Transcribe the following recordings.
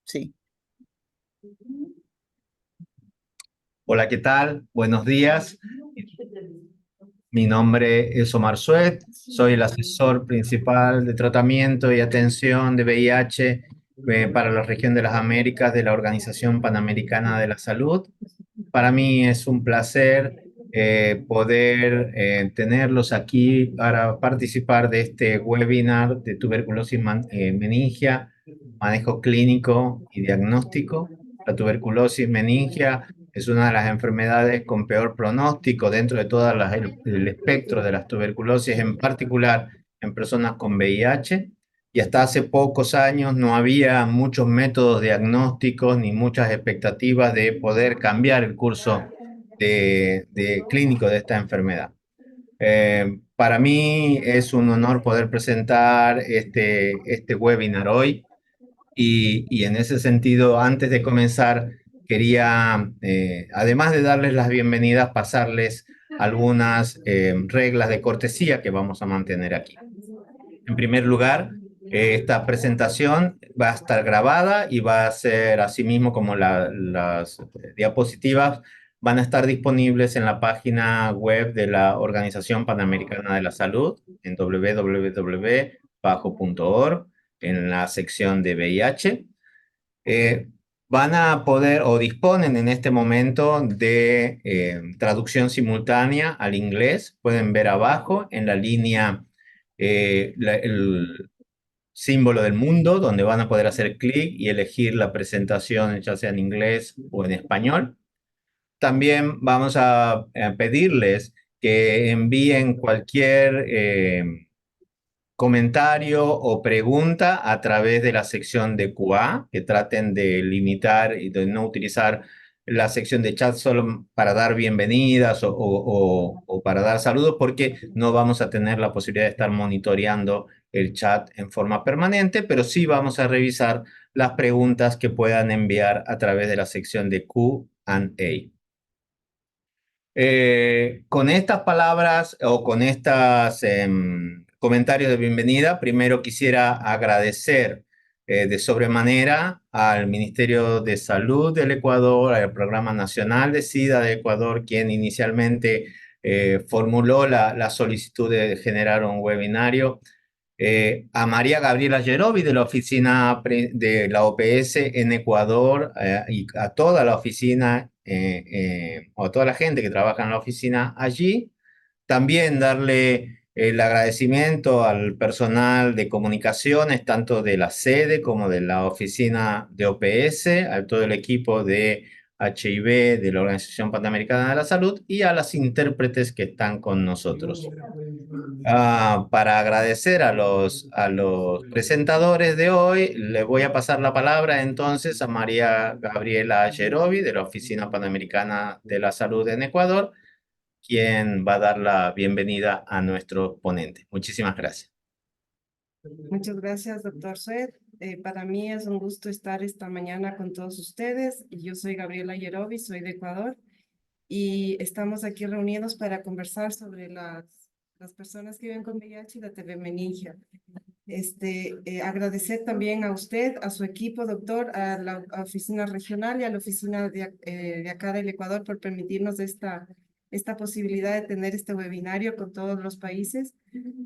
Sí. Hola, ¿qué tal? Buenos días. Mi nombre es Omar Suet, soy el asesor principal de tratamiento y atención de VIH para la región de las Américas de la Organización Panamericana de la Salud. Para mí es un placer poder tenerlos aquí para participar de este webinar de tuberculosis meningia, manejo clínico y diagnóstico. La tuberculosis meningia es una de las enfermedades con peor pronóstico dentro de todo el espectro de las tuberculosis, en particular en personas con VIH. Y hasta hace pocos años no había muchos métodos diagnósticos ni muchas expectativas de poder cambiar el curso de clínico de esta enfermedad. Para mí es un honor poder presentar este webinar hoy y en ese sentido, antes de comenzar, quería, además de darles las bienvenidas, pasarles algunas reglas de cortesía que vamos a mantener aquí. En primer lugar, esta presentación va a estar grabada y va a ser asimismo como las diapositivas van a estar disponibles en la página web de la Organización Panamericana de la Salud en www.pajo.org en la sección de VIH. Eh, Van a poder o disponen en este momento de traducción simultánea al inglés. Pueden ver abajo en la línea el símbolo del mundo, donde van a poder hacer clic y elegir la presentación, ya sea en inglés o en español. También vamos a pedirles que envíen cualquier comentario o pregunta a través de la sección de QA, que traten de limitar y de no utilizar la sección de chat solo para dar bienvenidas o para dar saludos, porque no vamos a tener la posibilidad de estar monitoreando el chat en forma permanente, pero sí vamos a revisar las preguntas que puedan enviar a través de la sección de Q&A. Con estas palabras o con estos comentarios de bienvenida, primero quisiera agradecer de sobremanera al Ministerio de Salud del Ecuador, al Programa Nacional de SIDA de Ecuador, quien inicialmente formuló la solicitud de generar un webinario, a María Gabriela Yerovi de la oficina de la OPS en Ecuador y a toda la oficina o a toda la gente que trabaja en la oficina allí. También darle el agradecimiento al personal de comunicaciones, tanto de la sede como de la oficina de OPS, a todo el equipo de HIV, de la Organización Panamericana de la Salud y a las intérpretes que están con nosotros. Para agradecer a los presentadores de hoy, le voy a pasar la palabra entonces a María Gabriela Yerovi de la Oficina Panamericana de la Salud en Ecuador, quien va a dar la bienvenida a nuestro ponente. Muchísimas gracias. Muchas gracias, doctor Suet. Para mí es un gusto estar esta mañana con todos ustedes. Yo soy Gabriela Yerovi, soy de Ecuador y estamos aquí reunidos para conversar sobre las personas que viven con VIH y la TB meningia. Agradecer también a usted, a su equipo, doctor, a la oficina regional y a la oficina de acá del Ecuador por permitirnos esta posibilidad de tener este webinario con todos los países.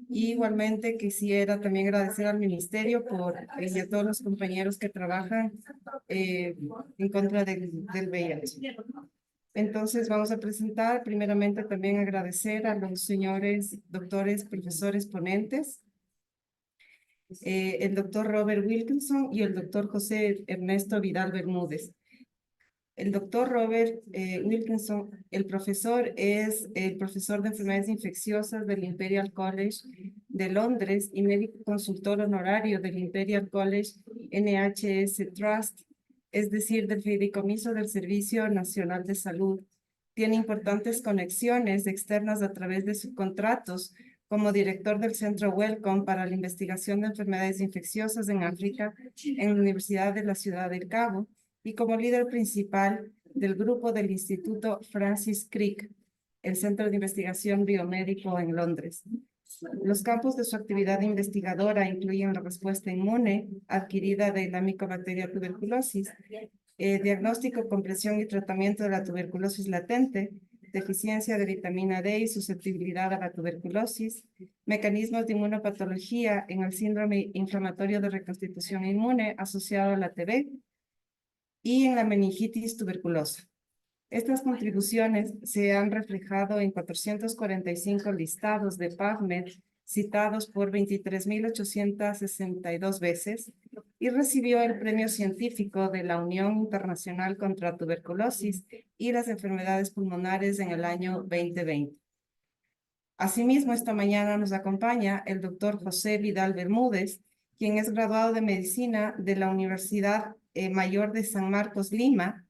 Y igualmente quisiera también agradecer al ministerio y a todos los compañeros que trabajan en contra del VIH. Entonces vamos a presentar, primeramente también agradecer a los señores doctores, profesores ponentes, el doctor Robert Wilkinson y el doctor José Ernesto Vidal Bermúdez. El doctor Robert Wilkinson, el profesor, es el profesor de enfermedades infecciosas del Imperial College de Londres y médico consultor honorario del Imperial College NHS Trust, es decir, del Fideicomiso del Servicio Nacional de Salud. Tiene importantes conexiones externas a través de sus contratos como director del Centro Wellcome para la investigación de enfermedades infecciosas en África en la Universidad de la Ciudad del Cabo y como líder principal del grupo del Instituto Francis Crick, el Centro de Investigación Biomédico en Londres. Los campos de su actividad investigadora incluyen la respuesta inmune adquirida de la micobacteria tuberculosis, diagnóstico, comprensión y tratamiento de la tuberculosis latente, deficiencia de vitamina D y susceptibilidad a la tuberculosis, mecanismos de inmunopatología en el síndrome inflamatorio de reconstitución inmune asociado a la TB y en la meningitis tuberculosa. Estas contribuciones se han reflejado en 445 listados de PubMed citados por 23.862 veces y recibió el premio científico de la Unión Internacional contra Tuberculosis y las Enfermedades Pulmonares en el año 2020. Asimismo, esta mañana nos acompaña el doctor José Vidal Bermúdez, quien es graduado de Medicina de la Universidad Mayor de San Marcos, Lima,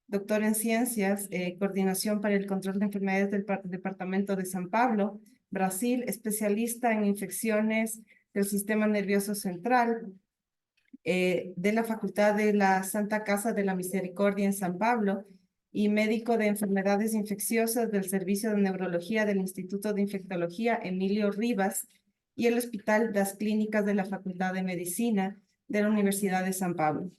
doctor en Ciencias, Coordinación para el Control de Enfermedades del Departamento de San Pablo, Brasil, especialista en infecciones del sistema nervioso central, de la Facultad de la Santa Casa de la Misericordia en San Pablo y médico de enfermedades infecciosas del Servicio de Neurología del Instituto de Infectología Emilio Rivas y el Hospital Das Clínicas de la Facultad de Medicina de la Universidad de San Pablo.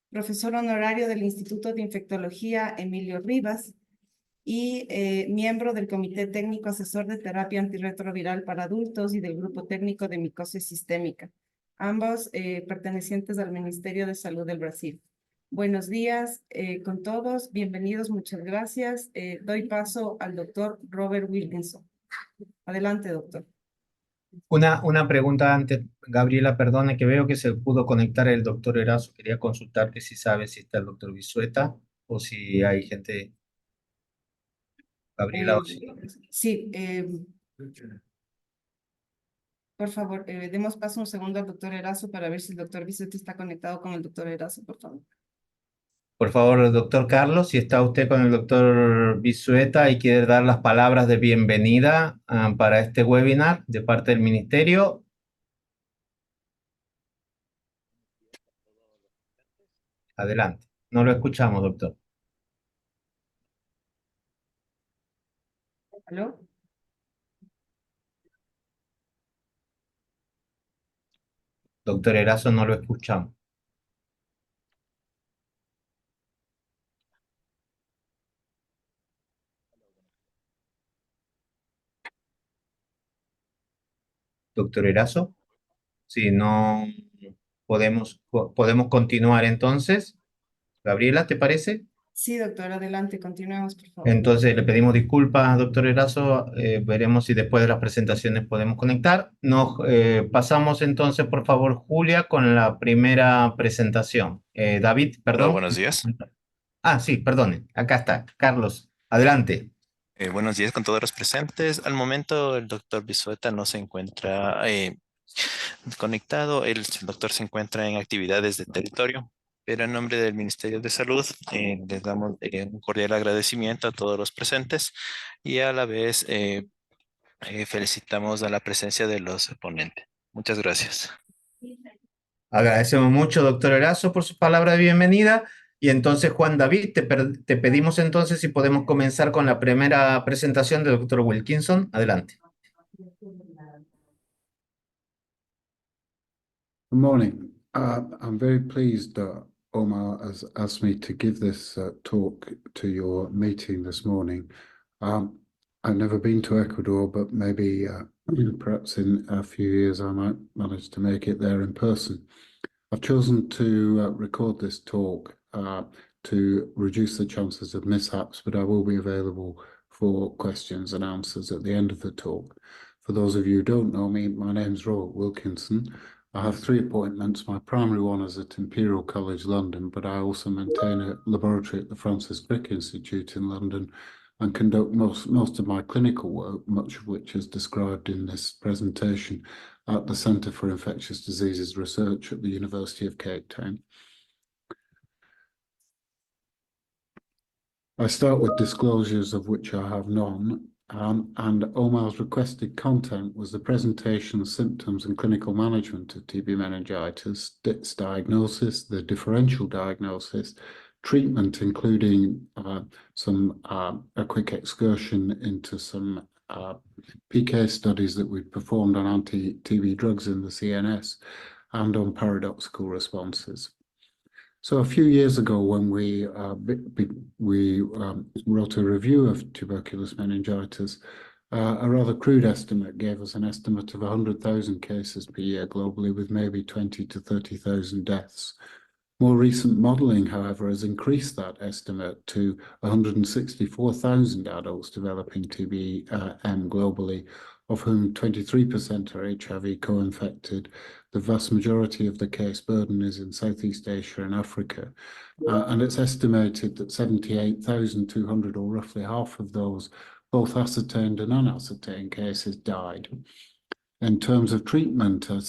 Profesor honorario del Instituto de Infectología Emilio Rivas y miembro del Comité Técnico Asesor de Terapia Antirretroviral para Adultos y del Grupo Técnico de Micosis Sistémica, ambos pertenecientes al Ministerio de Salud del Brasil. Buenos días con todos, bienvenidos, muchas gracias. Doy paso al doctor Robert Wilkinson. Adelante, doctor. Una pregunta antes, Gabriela, perdone, que veo que se pudo conectar el doctor Erazo. Quería consultarte si sabe si está el doctor Bisueta o si hay gente. Gabriela, Sí, por favor, demos paso un segundo al doctor Erazo para ver si el doctor Bisueta está conectado con el doctor Erazo, por favor. por favor, doctor Carlos, si está usted con el doctor Bisueta y quiere dar las palabras de bienvenida para este webinar de parte del Ministerio. Adelante. No lo escuchamos, doctor. ¿Aló? Doctor Erazo, no lo escuchamos. Doctor Erazo, si no podemos continuar entonces. Gabriela, ¿te parece? Sí, doctor, adelante, continuemos, por favor. Entonces le pedimos disculpas, doctor Erazo, veremos si después de las presentaciones podemos conectar. Nos pasamos entonces, por favor, Julia, con la primera presentación. David, perdón. Hola, buenos días. Ah, sí, perdone, acá está. Carlos, adelante. Buenos días con todos los presentes. Al momento el doctor Bisueta no se encuentra conectado. El doctor se encuentra en actividades de territorio, pero en nombre del Ministerio de Salud les damos un cordial agradecimiento a todos los presentes y a la vez felicitamos a la presencia de los ponentes. Muchas gracias. Agradecemos mucho, doctor Erazo, por su palabra de bienvenida. Y entonces, Juan David, te pedimos entonces si podemos comenzar con la primera presentación del doctor Wilkinson. Adelante. Good morning. I'm very pleased Omar has asked me to give this talk to your meeting this morning. I've never been to Ecuador, but maybe perhaps in a few years I might manage to make it there in person. I've chosen to record this talk to reduce the chances of mishaps, but I will be available for questions and answers at the end of the talk. For those of you who don't know me, my name's Robert Wilkinson. I have 3 appointments. My primary one is at Imperial College London, but I also maintain a laboratory at the Francis Crick Institute in London and conduct most of my clinical work, much of which is described in this presentation, at the Centre for Infectious Diseases Research at the University of Cape Town. I start with disclosures of which I have none, and Omar's requested content was the presentation of symptoms and clinical management of TB meningitis, its diagnosis, the differential diagnosis, treatment, including a quick excursion into some PK studies that we performed on anti-TB drugs in the CNS and on paradoxical responses. So a few years ago, when we wrote a review of tuberculous meningitis, a rather crude estimate gave us an estimate of 100,000 cases per year globally, with maybe 20 to 30,000 deaths. More recent modelling, however, has increased that estimate to 164,000 adults developing TB-M globally, of whom 23% are HIV co-infected. The vast majority of the case burden is in Southeast Asia and Africa. And it's estimated that 78,200, or roughly half of those, both ascertained and unascertained cases, died. In terms of treatment, a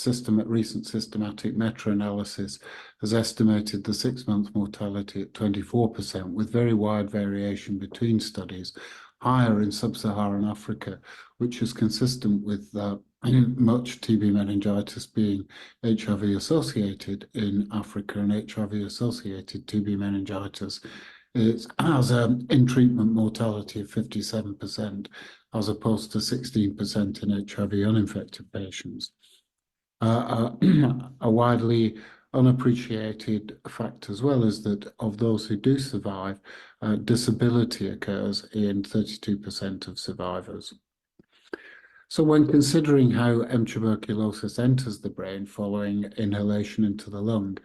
recent systematic meta-analysis has estimated the 6-month mortality at 24%, with very wide variation between studies, higher in sub-Saharan Africa, which is consistent with much TB meningitis being HIV-associated in Africa, and HIV-associated TB meningitis has an in-treatment mortality of 57%, as opposed to 16% in HIV uninfected patients. A widely unappreciated fact as well is that of those who do survive, disability occurs in 32% of survivors. So when considering how M. tuberculosis enters the brain following inhalation into the lung,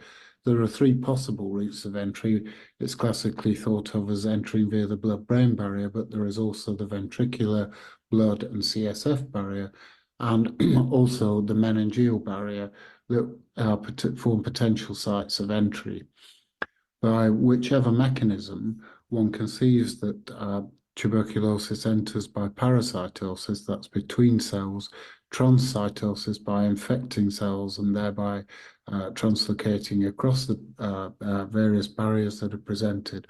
there are 3 possible routes of entry. It's classically thought of as entering via the blood-brain barrier, but there is also the ventricular, blood and CSF barrier, and also the meningeal barrier that form potential sites of entry. By whichever mechanism one conceives that tuberculosis enters by parasitosis, that's between cells, transcytosis by infecting cells and thereby translocating across the various barriers that are presented,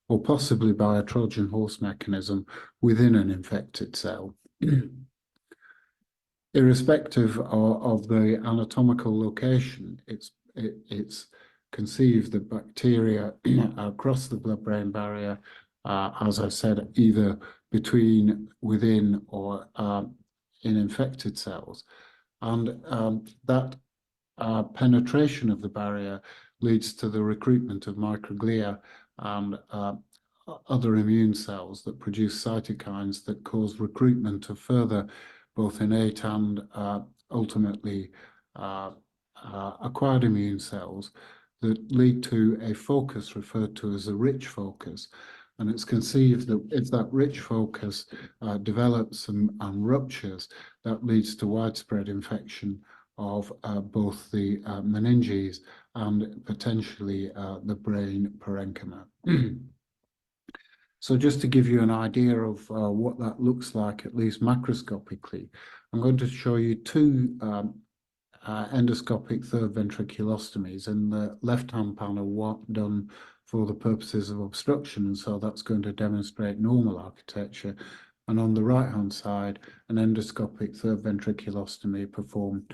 or possibly by a Trojan horse mechanism within an infected cell. Irrespective of the anatomical location, it's conceived that bacteria across the blood-brain barrier, as I said, either within or in infected cells. And that penetration of the barrier leads to the recruitment of microglia and other immune cells that produce cytokines that cause recruitment of further both innate and ultimately acquired immune cells that lead to a focus referred to as a rich focus. And it's conceived that if that rich focus develops and ruptures, that leads to widespread infection of both the meninges and potentially the brain parenchyma. So just to give you an idea of what that looks like, at least macroscopically, I'm going to show you 2 endoscopic third ventriculostomies. In the left-hand panel, done for the purposes of obstruction, and so that's going to demonstrate normal architecture. And on the right-hand side, an endoscopic third ventriculostomy performed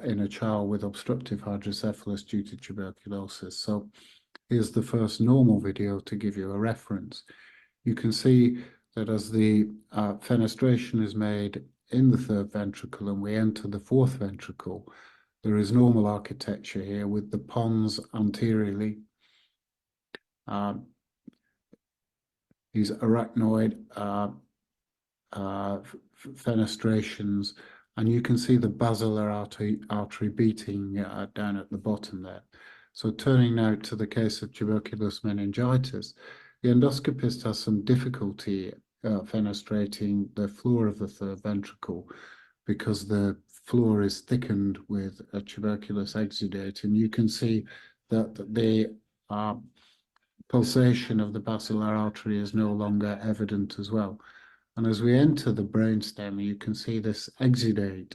in a child with obstructive hydrocephalus due to tuberculosis. So here's the first normal video to give you a reference. You can see that as the fenestration is made in the third ventricle and we enter the fourth ventricle, there is normal architecture here with the pons anteriorly, these arachnoid fenestrations, and you can see the basilar artery beating down at the bottom there. So turning now to the case of tuberculous meningitis, the endoscopist has some difficulty fenestrating the floor of the third ventricle because the floor is thickened with a tuberculous exudate, and you can see that the pulsation of the basilar artery is no longer evident as well. And as we enter the brainstem, you can see this exudate,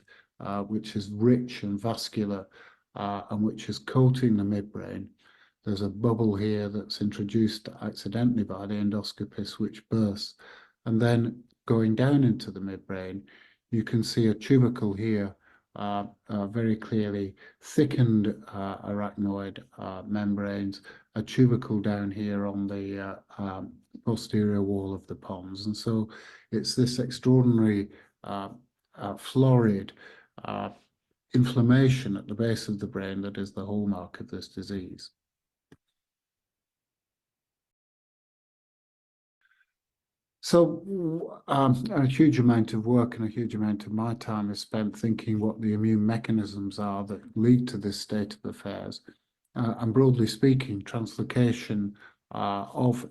which is rich and vascular, and which is coating the midbrain. There's a bubble here that's introduced accidentally by the endoscopist, which bursts. And then going down into the midbrain, you can see a tubercle here, very clearly thickened arachnoid membranes, a tubercle down here on the posterior wall of the pons. And so it's this extraordinary florid inflammation at the base of the brain that is the hallmark of this disease. So a huge amount of work and a huge amount of my time is spent thinking what the immune mechanisms are that lead to this state of affairs. And broadly speaking, translocation of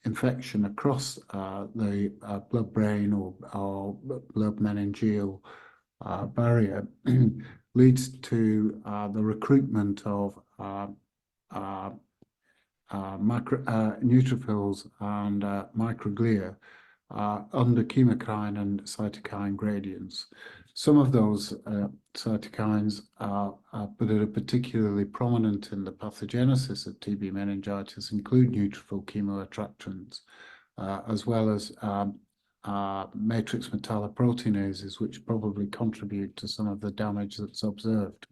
infection across the blood-brain or blood-meningeal barrier leads to the recruitment of neutrophils and microglia under chemokine and cytokine gradients. Some of those cytokines but that are particularly prominent in the pathogenesis of TB meningitis include neutrophil chemoattractants, as well as matrix metalloproteinases, which probably contribute to some of the damage that's observed.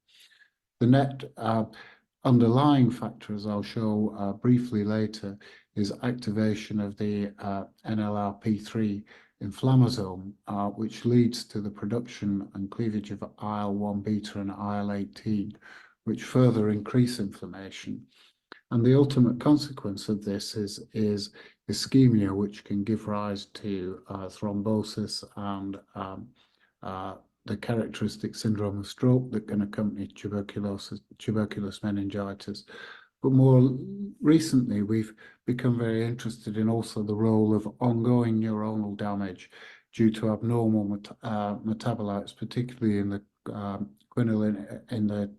The net underlying factor, as I'll show briefly later, is activation of the NLRP3 inflammasome, which leads to the production and cleavage of IL-1 beta and IL-18, which further increase inflammation. And the ultimate consequence of this is ischemia, which can give rise to thrombosis and the characteristic syndrome of stroke that can accompany tuberculous meningitis. But more recently, we've become very interested in also the role of ongoing neuronal damage due to abnormal metabolites, particularly in the quinoline, in the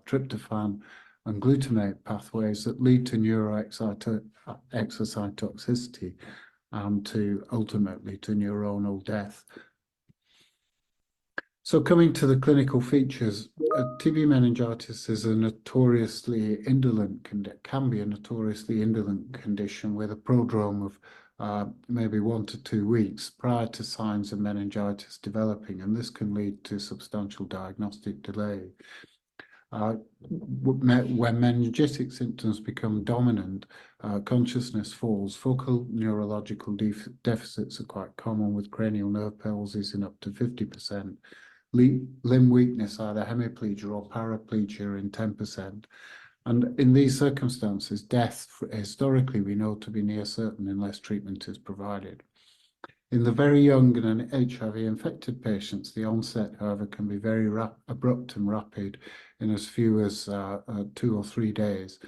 tryptophan and glutamate pathways that lead to neuroexocytotoxicity and ultimately to neuronal death. So coming to the clinical features, TB meningitis is a notoriously indolent can be a notoriously indolent condition with a prodrome of maybe 1 to 2 weeks prior to signs of meningitis developing, and this can lead to substantial diagnostic delay. When meningitic symptoms become dominant, consciousness falls. Focal neurological deficits are quite common, with cranial nerve palsies in up to 50%. Limb weakness, either hemiplegia or paraplegia, in 10%. And in these circumstances, death, historically, we know to be near certain unless treatment is provided. In the very young and HIV-infected patients, the onset, however, can be very abrupt and rapid in as few as 2 or 3 days.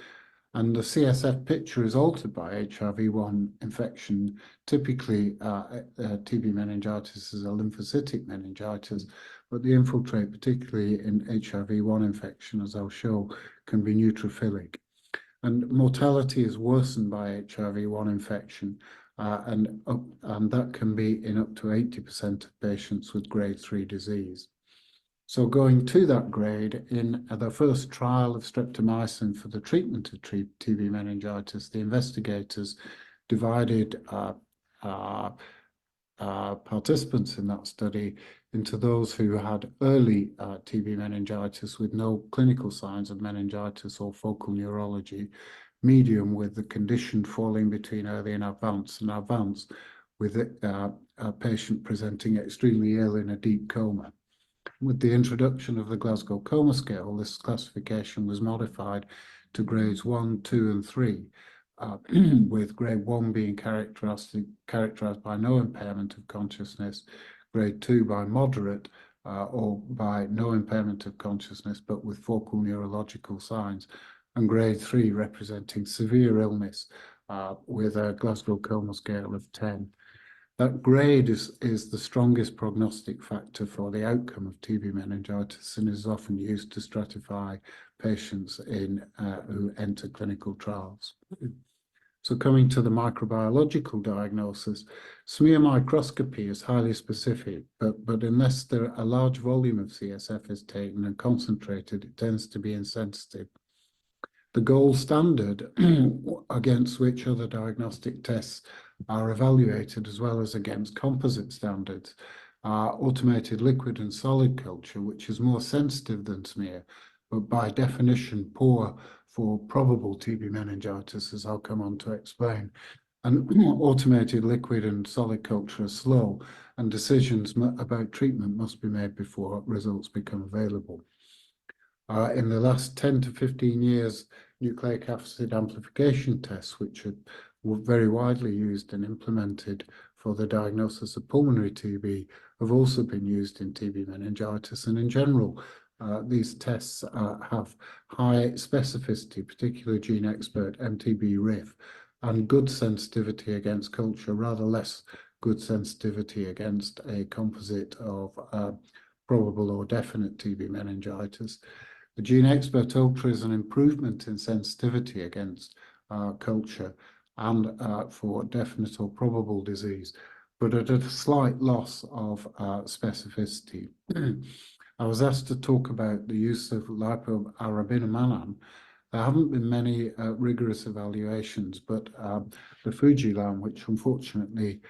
And the CSF picture is altered by HIV-1 infection. Typically, TB meningitis is a lymphocytic meningitis, but the infiltrate, particularly in HIV-1 infection, as I'll show, can be neutrophilic. And mortality is worsened by HIV-1 infection, and that can be in up to 80% of patients with grade 3 disease. So going to that grade, in the first trial of streptomycin for the treatment of TB meningitis, the investigators divided participants in that study into those who had early TB meningitis with no clinical signs of meningitis or focal neurology, medium with the condition falling between early and advanced with a patient presenting extremely ill in a deep coma. With the introduction of the Glasgow Coma Scale, this classification was modified to grades 1, 2, and 3, with grade 1 being characterized by no impairment of consciousness, grade 2 by moderate or by no impairment of consciousness but with focal neurological signs, and grade 3 representing severe illness with a Glasgow Coma Scale of 10. That grade is the strongest prognostic factor for the outcome of TB meningitis and is often used to stratify patients who enter clinical trials. So coming to the microbiological diagnosis, smear microscopy is highly specific, but unless a large volume of CSF is taken and concentrated, it tends to be insensitive. The gold standard against which other diagnostic tests are evaluated, as well as against composite standards, automated liquid and solid culture, which is more sensitive than smear, but by definition poor for probable TB meningitis, as I'll come on to explain. And automated liquid and solid culture are slow, and decisions about treatment must be made before results become available. In the last 10 to 15 years, nucleic acid amplification tests, which were very widely used and implemented for the diagnosis of pulmonary TB, have also been used in TB meningitis. And in general, these tests have high specificity, particularly GeneXpert MTB-RIF, and good sensitivity against culture, rather less good sensitivity against a composite of probable or definite TB meningitis. The GeneXpert Ultra is an improvement in sensitivity against culture and for definite or probable disease, but at a slight loss of specificity. I was asked to talk about the use of lipoarabinomannan. There haven't been many rigorous evaluations, but the Fujilam, which unfortunately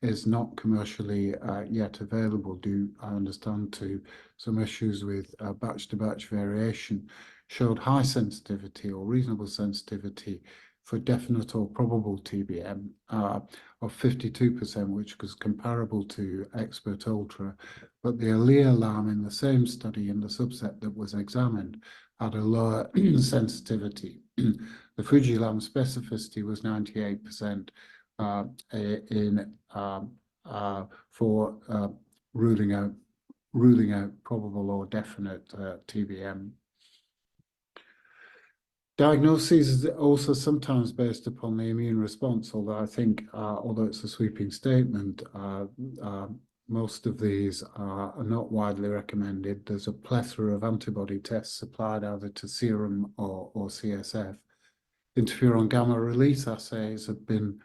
is not commercially yet available due, I understand, to some issues with batch-to-batch variation, showed high sensitivity or reasonable sensitivity for definite or probable TBM of 52%, which was comparable to Expert Ultra. But the Alea-Lam in the same study in the subset that was examined had a lower sensitivity. The Fujilam specificity was 98% for ruling out probable or definite TBM. Diagnosis is also sometimes based upon the immune response, although I think, although it's a sweeping statement, most of these are not widely recommended. There's a plethora of antibody tests supplied either to serum or CSF. Interferon gamma release assays have been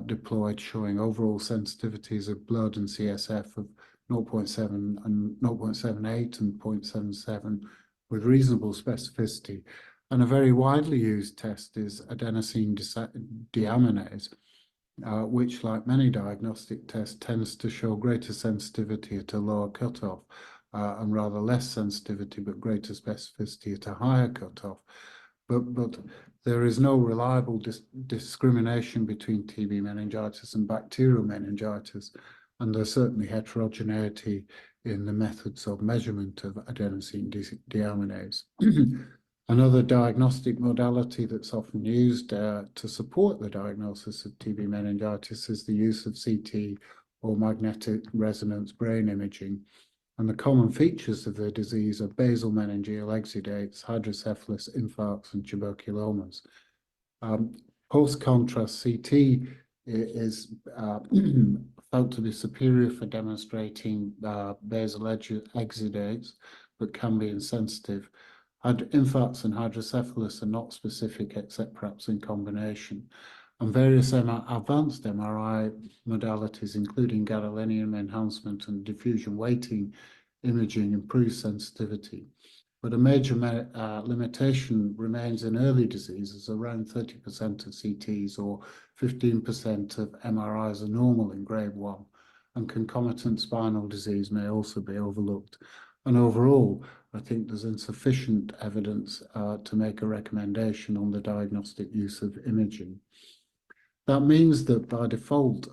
deployed, showing overall sensitivities of blood and CSF of 0.7 and 0.78 and 0.77 with reasonable specificity. And a very widely used test is adenosine deaminase, which, like many diagnostic tests, tends to show greater sensitivity at a lower cutoff and rather less sensitivity but greater specificity at a higher cutoff. But there is no reliable discrimination between TB meningitis and bacterial meningitis, and there's certainly heterogeneity in the methods of measurement of adenosine deaminase. Another diagnostic modality that's often used to support the diagnosis of TB meningitis is the use of CT or magnetic resonance brain imaging. And the common features of the disease are basal meningeal exudates, hydrocephalus, infarcts, and tuberculomas. Post-contrast CT is felt to be superior for demonstrating basal exudates, but can be insensitive. Infarcts and hydrocephalus are not specific except perhaps in combination. And various advanced MRI modalities, including gadolinium enhancement and diffusion weighting imaging, improve sensitivity. But a major limitation remains in early diseases. Around 30% of CTs or 15% of MRIs are normal in grade 1, and concomitant spinal disease may also be overlooked. And overall, I think there's insufficient evidence to make a recommendation on the diagnostic use of imaging. That means that by default,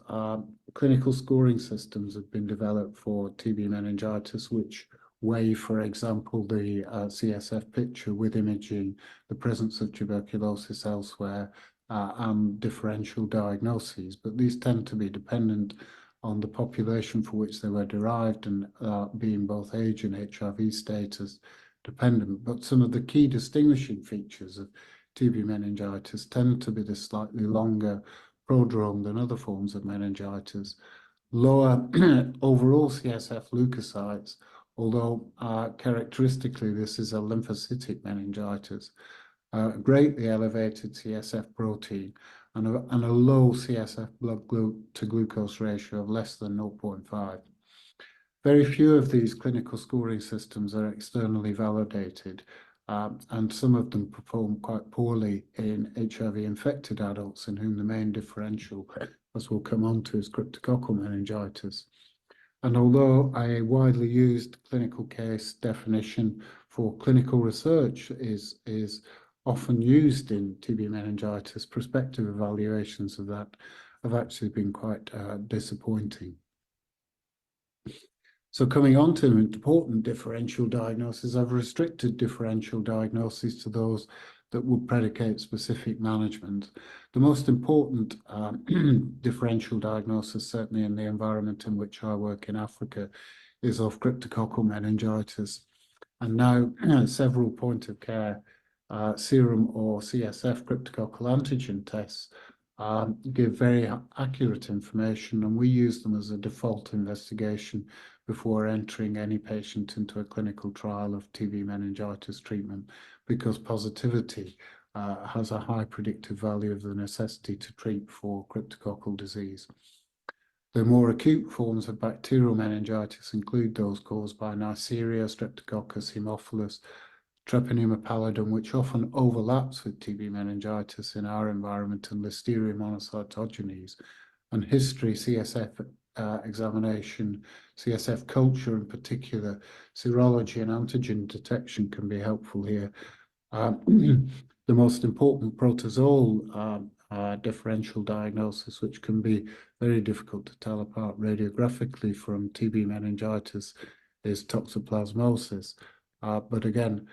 clinical scoring systems have been developed for TB meningitis, which weigh, for example, the CSF picture with imaging, the presence of tuberculosis elsewhere, and differential diagnoses. But these tend to be dependent on the population for which they were derived and being both age and HIV status dependent. But some of the key distinguishing features of TB meningitis tend to be the slightly longer prodrome than other forms of meningitis, lower overall CSF leukocytes, although characteristically this is a lymphocytic meningitis, greatly elevated CSF protein, and a low CSF blood to glucose ratio of less than 0.5. Very few of these clinical scoring systems are externally validated, and some of them perform quite poorly in HIV-infected adults, in whom the main differential, as we'll come on to, is cryptococcal meningitis. And although a widely used clinical case definition for clinical research is often used in TB meningitis, prospective evaluations of that have actually been quite disappointing. So coming on to important differential diagnoses, I've restricted differential diagnoses to those that would predicate specific management. The most important differential diagnosis, certainly in the environment in which I work in Africa, is of cryptococcal meningitis. And now several point-of-care serum or CSF cryptococcal antigen tests give very accurate information, and we use them as a default investigation before entering any patient into a clinical trial of TB meningitis treatment, because positivity has a high predictive value of the necessity to treat for cryptococcal disease. The more acute forms of bacterial meningitis include those caused by Neisseria, Streptococcus, Haemophilus, Treponema pallidum, which often overlaps with TB meningitis in our environment, and Listeria monocytogenes. And history, CSF examination, CSF culture in particular, serology and antigen detection can be helpful here. The most important protozoal differential diagnosis, which can be very difficult to tell apart radiographically from TB meningitis, is toxoplasmosis. But again,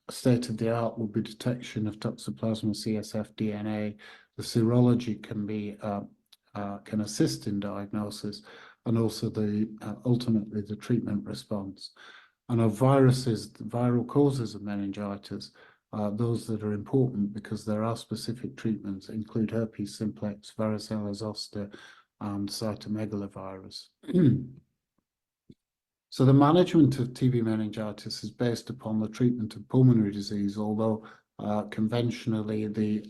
state of the art will be detection of Toxoplasma CSF DNA. The serology can assist in diagnosis, and also ultimately the treatment response. And of viruses, the viral causes of meningitis, those that are important because there are specific treatments include herpes simplex, varicella zoster, and cytomegalovirus. So the management of TB meningitis is based upon the treatment of pulmonary disease, although conventionally the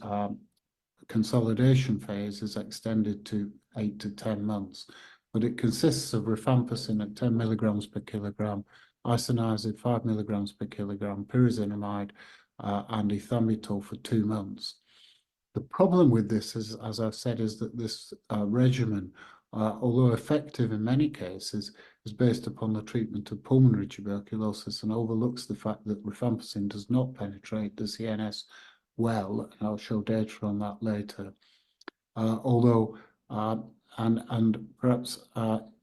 consolidation phase is extended to 8 to 10 months. But it consists of rifampicin at 10 milligrams per kilogram, isoniazid 5 milligrams per kilogram, pyrazinamide, and ethambutol for 2 months. The problem with this, is, as I've said, is that this regimen, although effective in many cases, is based upon the treatment of pulmonary tuberculosis and overlooks the fact that rifampicin does not penetrate the CNS well, and I'll show data on that later. Although, and perhaps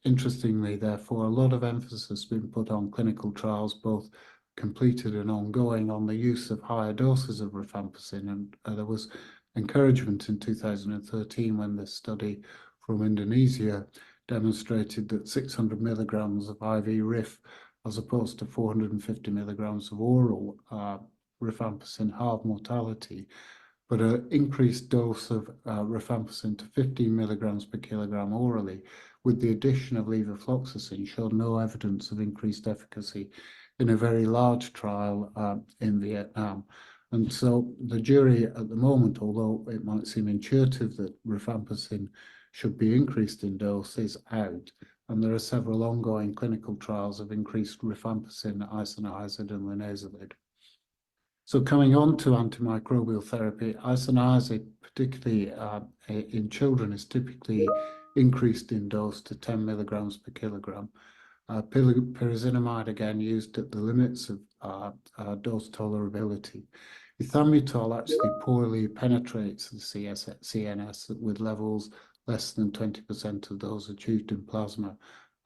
interestingly, therefore, a lot of emphasis has been put on clinical trials, both completed and ongoing, on the use of higher doses of rifampicin, and there was encouragement in 2013 when this study from Indonesia demonstrated that 600 milligrams of IV RIF, as opposed to 450 milligrams of oral rifampicin, halved mortality, but an increased dose of rifampicin to 15 milligrams per kilogram orally with the addition of levofloxacin showed no evidence of increased efficacy in a very large trial in Vietnam. And so the jury at the moment, although it might seem intuitive that rifampicin should be increased in dose, is out. And there are several ongoing clinical trials of increased rifampicin, isoniazid, and linezolid. So coming on to antimicrobial therapy, isoniazid, particularly in children, is typically increased in dose to 10 milligrams per kilogram. Pyrazinamide, again, used at the limits of dose tolerability. Ethambutol actually poorly penetrates the CNS with levels less than 20% of those achieved in plasma.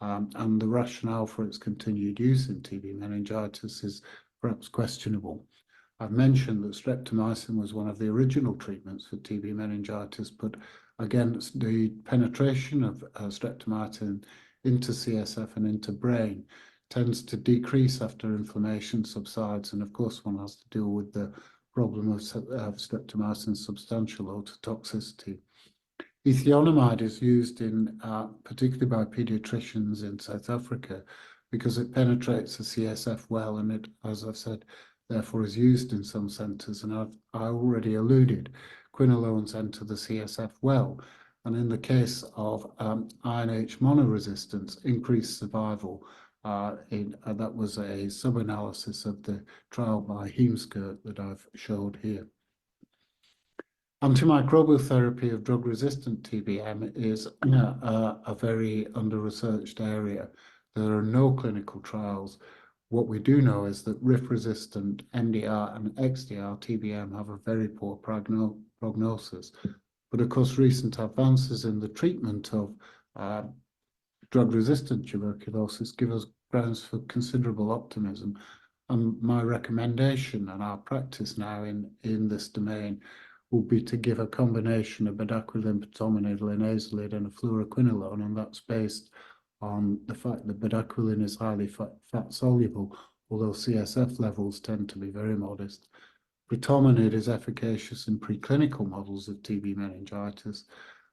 And the rationale for its continued use in TB meningitis is perhaps questionable. I've mentioned that streptomycin was one of the original treatments for TB meningitis, but again, the penetration of streptomycin into CSF and into brain tends to decrease after inflammation subsides, and of course one has to deal with the problem of streptomycin's substantial ototoxicity. Ethionamide is used in particularly by pediatricians in South Africa because it penetrates the CSF well, and it, as I've said, therefore is used in some centres. And I already alluded, quinolones enter the CSF well, and in the case of iron H monoresistance, increased survival. That was a sub-analysis of the trial by Heemskerk that I've showed here. Antimicrobial therapy of drug-resistant TBM is a very under-researched area. There are no clinical trials. What we do know is that RIF-resistant MDR and XDR TBM have a very poor prognosis. But of course, recent advances in the treatment of drug-resistant tuberculosis give us grounds for considerable optimism. And my recommendation and our practice now in this domain will be to give a combination of bedaquiline, patomidine, linezolid, and a fluoroquinolone, and that's based on the fact that bedaquiline is highly fat-soluble, although CSF levels tend to be very modest. Pritomanid is efficacious in preclinical models of TB meningitis.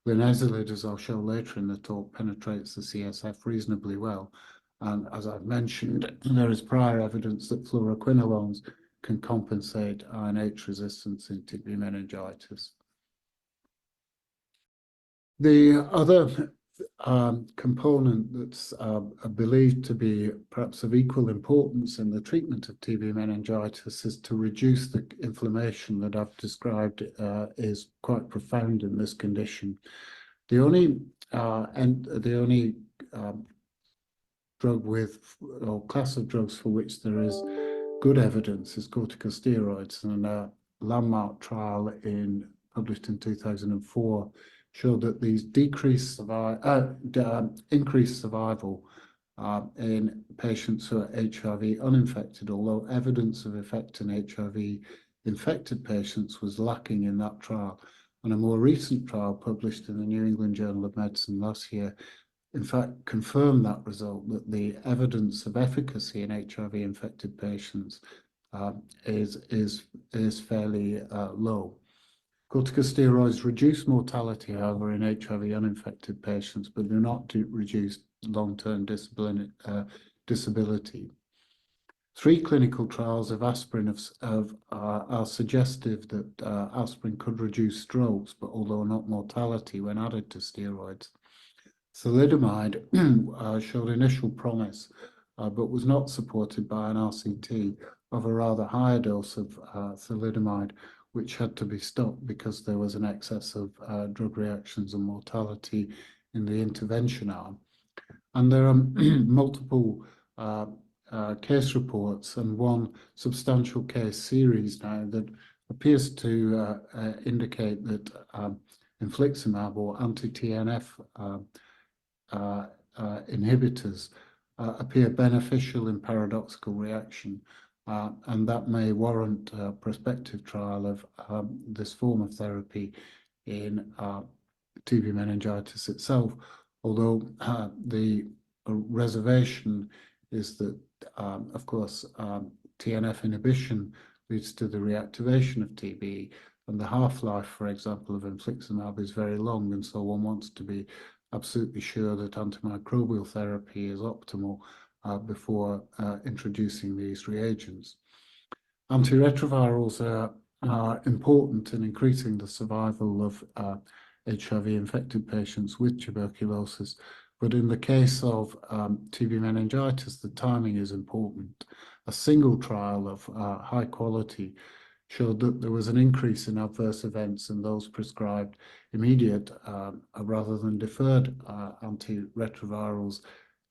Linezolid, as I'll show later in the talk, penetrates the CSF reasonably well. And as I've mentioned, there is prior evidence that fluoroquinolones can compensate INH resistance in TB meningitis. The other component that's believed to be perhaps of equal importance in the treatment of TB meningitis is to reduce the inflammation that I've described is quite profound in this condition. The only drug with, or class of drugs for which there is good evidence is corticosteroids, and a landmark trial published in 2004 showed that these increased survival in patients who are HIV uninfected, although evidence of effect in HIV infected patients was lacking in that trial. And a more recent trial published in the New England Journal of Medicine last year in fact confirmed that result, that the evidence of efficacy in HIV infected patients is fairly low. Corticosteroids reduce mortality, however, in HIV uninfected patients, but do not reduce long-term disability. 3 clinical trials of aspirin are suggestive that aspirin could reduce strokes, but although not mortality when added to steroids. Thalidomide showed initial promise, but was not supported by an RCT of a rather higher dose of thalidomide, which had to be stopped because there was an excess of drug reactions and mortality in the intervention arm. And there are multiple case reports and one substantial case series now that appears to indicate that infliximab or anti-TNF inhibitors appear beneficial in paradoxical reaction, and that may warrant a prospective trial of this form of therapy in TB meningitis itself, although the reservation is that, of course, TNF inhibition leads to the reactivation of TB, and the half-life, for example, of infliximab is very long, and so one wants to be absolutely sure that antimicrobial therapy is optimal before introducing these reagents. Antiretrovirals are important in increasing the survival of HIV-infected patients with tuberculosis, but in the case of TB meningitis, the timing is important. A single trial of high quality showed that there was an increase in adverse events in those prescribed immediate rather than deferred antiretrovirals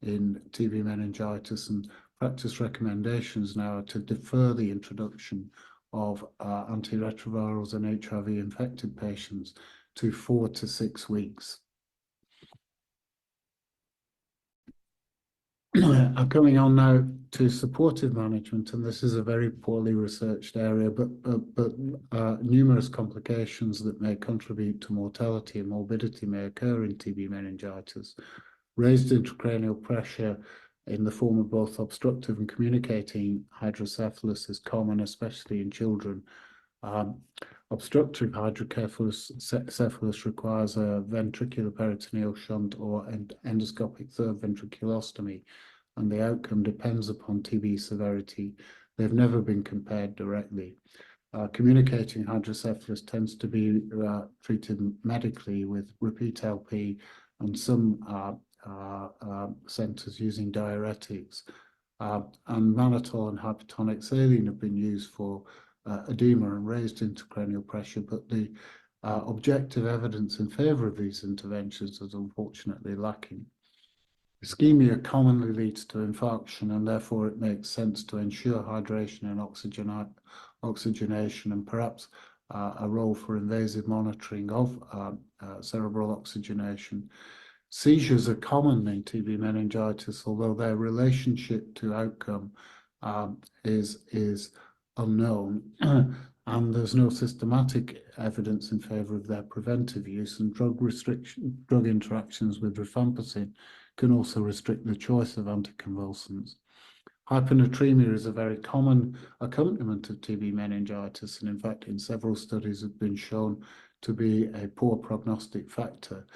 in TB meningitis, and practice recommendations now are to defer the introduction of antiretrovirals in HIV-infected patients to 4 to 6 weeks. I'm coming on now to supportive management, and this is a very poorly researched area, but numerous complications that may contribute to mortality and morbidity may occur in TB meningitis. Raised intracranial pressure in the form of both obstructive and communicating hydrocephalus is common, especially in children. Obstructive hydrocephalus requires a ventricular peritoneal shunt or endoscopic third ventriculostomy, and the outcome depends upon TB severity. They've never been compared directly. Communicating hydrocephalus tends to be treated medically with repeat LP and some centers using diuretics. And mannitol and hypertonic saline have been used for edema and raised intracranial pressure, but the objective evidence in favor of these interventions is unfortunately lacking. Ischemia commonly leads to infarction, and therefore it makes sense to ensure hydration and oxygenation, and perhaps a role for invasive monitoring of cerebral oxygenation. Seizures are common in TB meningitis, although their relationship to outcome is unknown, and there's no systematic evidence in favor of their preventive use, and drug interactions with rifampicin can also restrict the choice of anticonvulsants. Hyponatremia is a very common accompaniment of TB meningitis, and in fact, in several studies have been shown to be a poor prognostic factor.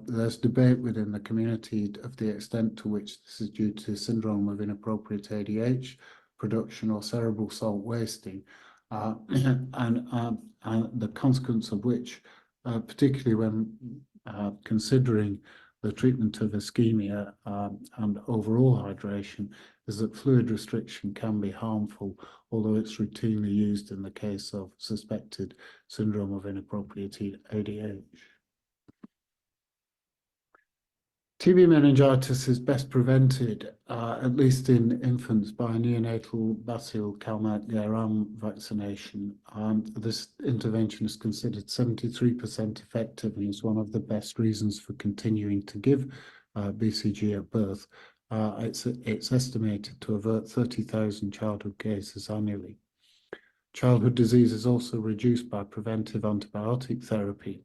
There's debate within the community of the extent to which this is due to syndrome of inappropriate ADH production or cerebral salt wasting, and the consequence of which, particularly when considering the treatment of ischemia and overall hydration, is that fluid restriction can be harmful, although it's routinely used in the case of suspected syndrome of inappropriate ADH. TB meningitis is best prevented, at least in infants, by neonatal Bacille Calmette-Guerin vaccination. This intervention is considered 73% effective and is one of the best reasons for continuing to give BCG at birth. It's estimated to avert 30,000 childhood cases annually. Childhood disease is also reduced by preventive antibiotic therapy.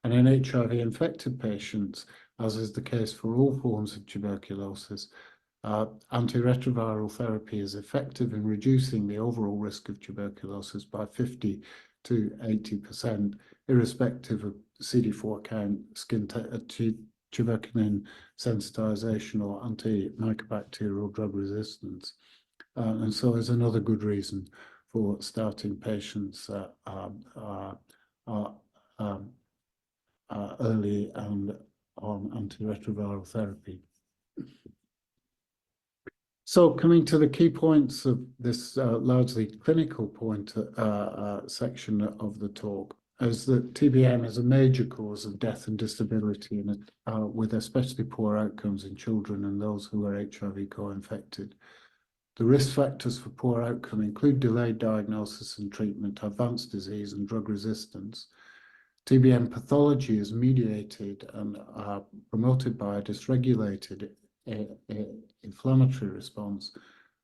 And in HIV-infected patients, as is the case for all forms of tuberculosis, antiretroviral therapy is effective in reducing the overall risk of tuberculosis by 50 to 80%, irrespective of CD4 count, tuberculin sensitization, or antimycobacterial drug resistance. And so is another good reason for starting patients early and on antiretroviral therapy. So coming to the key points of this largely clinical point section of the talk, is that TBM is a major cause of death and disability, and with especially poor outcomes in children and those who are HIV co-infected. The risk factors for poor outcome include delayed diagnosis and treatment, advanced disease, and drug resistance. TBM pathology is mediated and promoted by a dysregulated inflammatory response,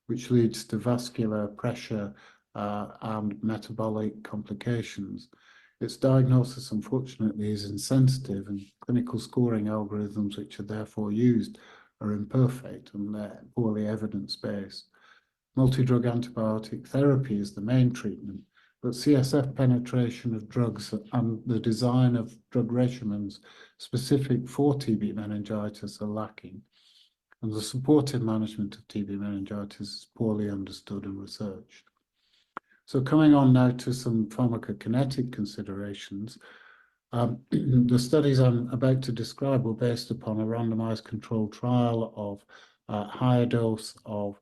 which leads to vascular pressure and metabolic complications. Its diagnosis, unfortunately, is insensitive, and clinical scoring algorithms which are therefore used are imperfect and they're poorly evidence-based. Multi-drug antibiotic therapy is the main treatment, but CSF penetration of drugs and the design of drug regimens specific for TB meningitis are lacking, and the supportive management of TB meningitis is poorly understood and researched. So coming on now to some pharmacokinetic considerations, the studies I'm about to describe were based upon a randomized controlled trial of higher dose of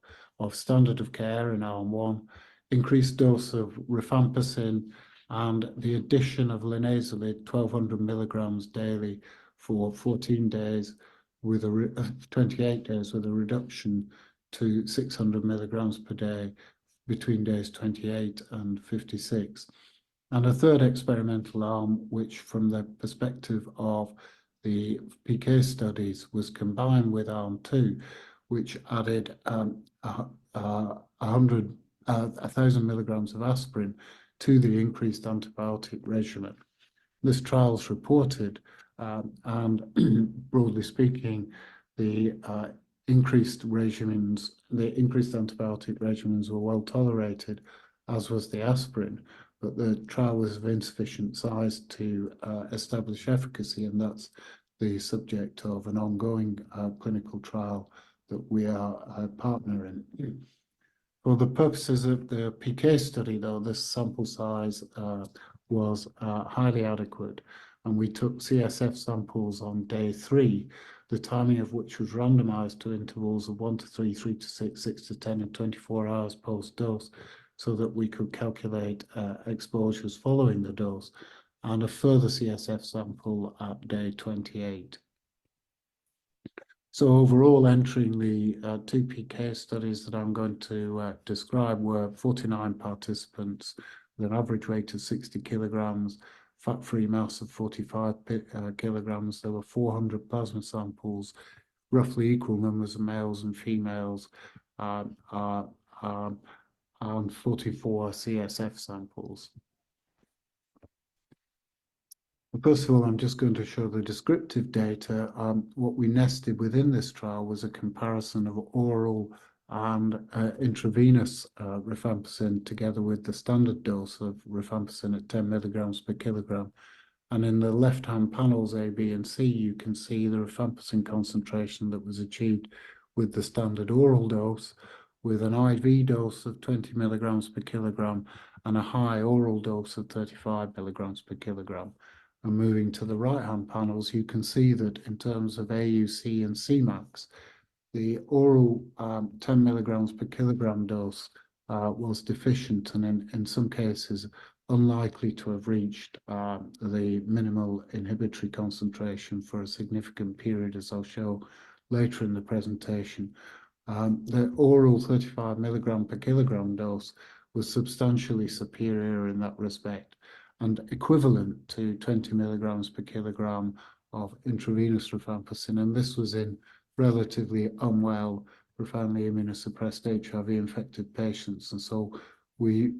standard of care in arm 1, increased dose of rifampicin, and the addition of linezolid 1200 milligrams daily for 14 days with 28 days with a reduction to 600 milligrams per day between days 28 and 56. And a third experimental arm, which from the perspective of the PK studies was combined with arm 2, which added 1,000 milligrams of aspirin to the increased antibiotic regimen. This trial is reported, and broadly speaking, the increased antibiotic regimens were well tolerated, as was the aspirin, but the trial was of insufficient size to establish efficacy, and that's the subject of an ongoing clinical trial that we are a partner in. For the purposes of the PK study, though, this sample size was highly adequate, and we took CSF samples on day 3, the timing of which was randomized to intervals of 1 to 3, 3 to 6, 6 to 10, and 24 hours post-dose, so that we could calculate exposures following the dose. and a further CSF sample at day 28. So overall, entering the two PK studies that I'm going to describe were 49 participants with an average weight of 60 kilograms, fat-free mass of 45 kilograms. There were 400 plasma samples, roughly equal numbers of males and females, and 44 CSF samples. First of all, I'm just going to show the descriptive data. What we nested within this trial was a comparison of oral and intravenous rifampicin together with the standard dose of rifampicin at 10 milligrams per kilogram. And in the left-hand panels A, B, and C, you can see the rifampicin concentration that was achieved with the standard oral dose, with an IV dose of 20 milligrams per kilogram and a high oral dose of 35 milligrams per kilogram. And moving to the right-hand panels, you can see that in terms of AUC and Cmax, the oral 10 milligrams per kilogram dose was deficient and in some cases unlikely to have reached the minimal inhibitory concentration for a significant period, as I'll show later in the presentation. The oral 35 milligram per kilogram dose was substantially superior in that respect and equivalent to 20 milligrams per kilogram of intravenous rifampicin, and this was in relatively unwell, profoundly immunosuppressed HIV-infected patients. And so we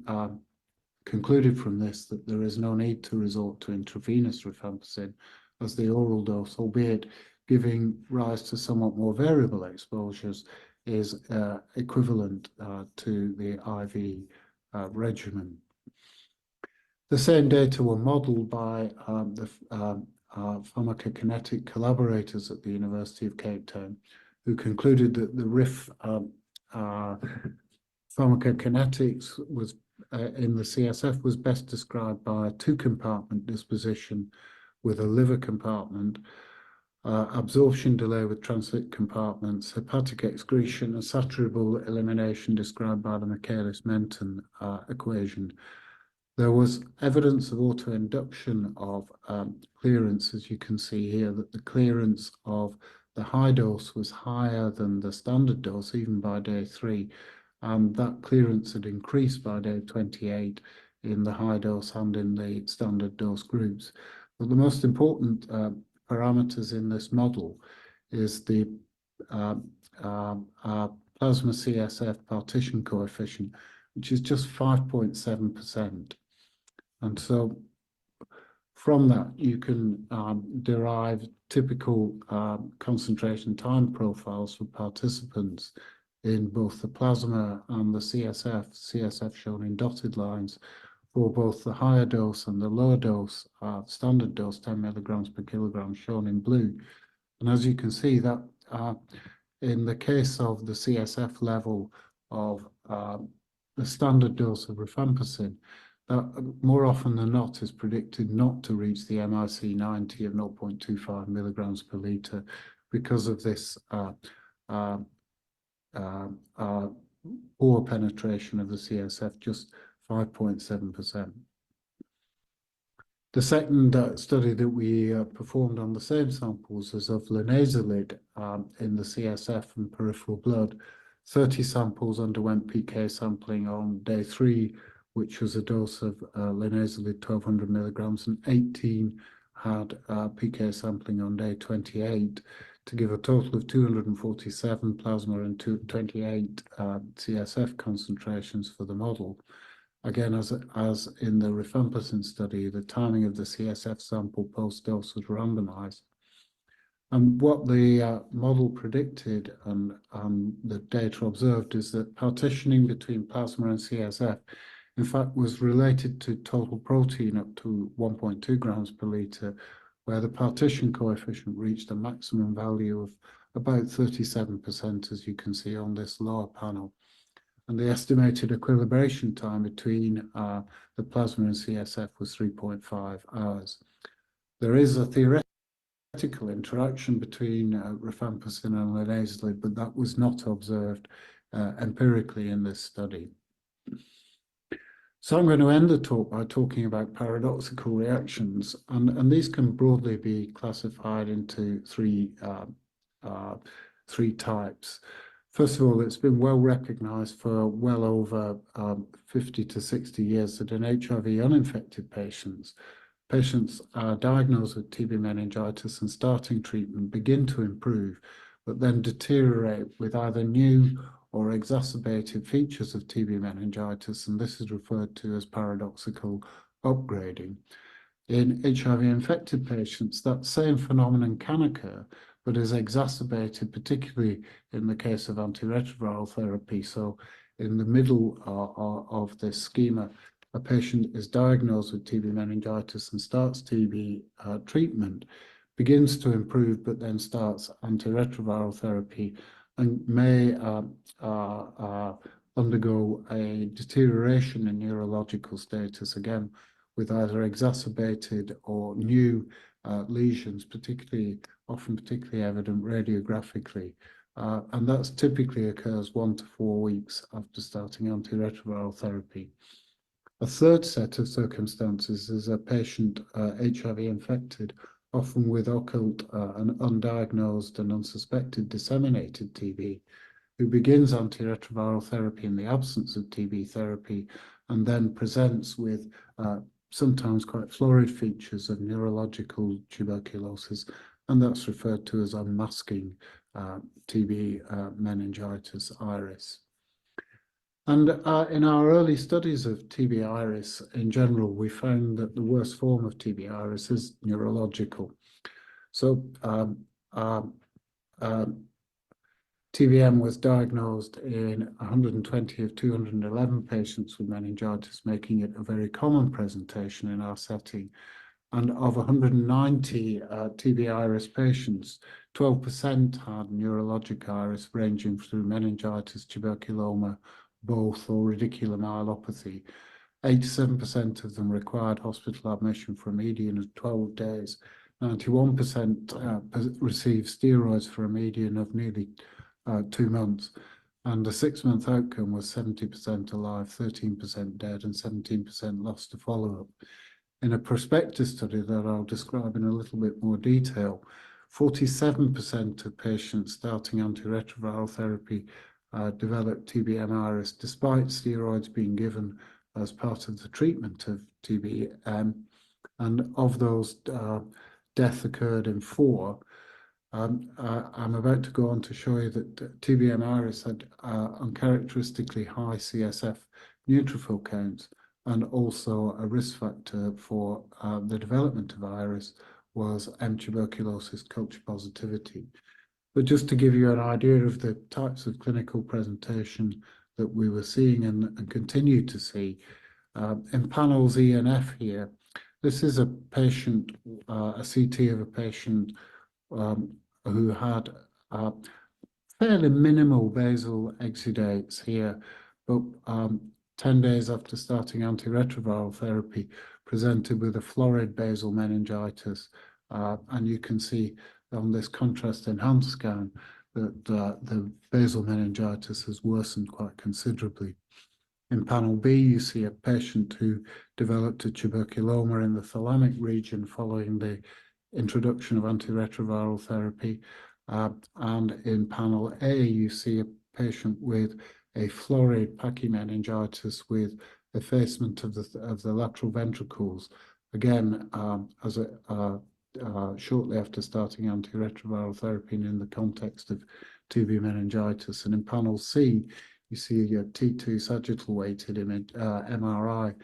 concluded from this that there is no need to resort to intravenous rifampicin as the oral dose, albeit giving rise to somewhat more variable exposures, is equivalent to the IV regimen. The same data were modelled by the pharmacokinetic collaborators at the University of Cape Town, who concluded that the RIF pharmacokinetics was in the CSF was best described by a two-compartment disposition with a liver compartment, absorption delay with transit compartments, hepatic excretion, and saturable elimination described by the Michaelis-Menten equation. There was evidence of autoinduction of clearance, as you can see here, that the clearance of the high dose was higher than the standard dose, even by day 3, and that clearance had increased by day 28 in the high dose and in the standard dose groups. But the most important parameters in this model is the plasma CSF partition coefficient, which is just 5.7%. And so from that, you can derive typical concentration time profiles for participants in both the plasma and the CSF shown in dotted lines, for both the higher dose and the lower dose, standard dose 10 milligrams per kilogram shown in blue. And as you can see that in the case of the CSF level of the standard dose of rifampicin, that more often than not is predicted not to reach the MIC 90 of 0.25 milligrams per litre because of this poor penetration of the CSF, just 5.7%. The second study that we performed on the same samples is of linezolid in the CSF and peripheral blood. 30 samples underwent PK sampling on day 3, which was a dose of linezolid 1200 milligrams, and 18 had PK sampling on day 28 to give a total of 247 plasma and 28 CSF concentrations for the model. Again, as in the rifampicin study, the timing of the CSF sample post-dose was randomized. And what the model predicted and the data observed is that partitioning between plasma and CSF, in fact, was related to total protein up to 1.2 grams per litre, where the partition coefficient reached a maximum value of about 37%, as you can see on this lower panel. And the estimated equilibration time between the plasma and CSF was 3.5 hours. There is a theoretical interaction between rifampicin and linezolid, but that was not observed empirically in this study. So I'm going to end the talk by talking about paradoxical reactions, and these can broadly be classified into three types. First of all, it's been well recognized for well over 50 to 60 years that in HIV uninfected patients diagnosed with TB meningitis and starting treatment begin to improve, but then deteriorate with either new or exacerbated features of TB meningitis, and this is referred to as paradoxical upgrading. In HIV-infected patients, that same phenomenon can occur, but is exacerbated, particularly in the case of antiretroviral therapy. So in the middle of this schema, a patient is diagnosed with TB meningitis and starts TB treatment, begins to improve, but then starts antiretroviral therapy and may undergo a deterioration in neurological status, again, with either exacerbated or new lesions, often particularly evident radiographically. And that typically occurs 1 to 4 weeks after starting antiretroviral therapy. A third set of circumstances is a patient HIV infected, often with occult and undiagnosed and unsuspected disseminated TB, who begins antiretroviral therapy in the absence of TB therapy and then presents with sometimes quite florid features of neurological tuberculosis, and that's referred to as unmasking TB meningitis iris. And in our early studies of TB iris in general, we found that the worst form of TB iris is neurological. So TBM was diagnosed in 120 of 211 patients with meningitis, making it a very common presentation in our setting. And of 190 TB iris patients, 12% had neurologic iris ranging through meningitis, tuberculoma, both, or radiculomyelopathy. 87% of them required hospital admission for a median of 12 days. 91% received steroids for a median of nearly 2 months. And the 6-month outcome was 70% alive, 13% dead, and 17% lost to follow-up. In a prospective study that I'll describe in a little bit more detail, 47% of patients starting antiretroviral therapy developed TBM iris despite steroids being given as part of the treatment of TBM. And of those, death occurred in 4. I'm about to go on to show you that TBM iris had uncharacteristically high CSF neutrophil counts, and also a risk factor for the development of iris was M. tuberculosis culture positivity. But just to give you an idea of the types of clinical presentation that we were seeing and continue to see, in panels E and F here, this is a patient, a CT of a patient who had fairly minimal basal exudates here, but 10 days after starting antiretroviral therapy, presented with a florid basal meningitis. And you can see on this contrast enhanced scan that the basal meningitis has worsened quite considerably. In panel B, you see a patient who developed a tuberculoma in the thalamic region following the introduction of antiretroviral therapy. And in panel A, you see a patient with a florid pachymeningitis with effacement of the lateral ventricles, again, shortly after starting antiretroviral therapy and in the context of TB meningitis. And in panel C, you see a T2 sagittal weighted image, MRI,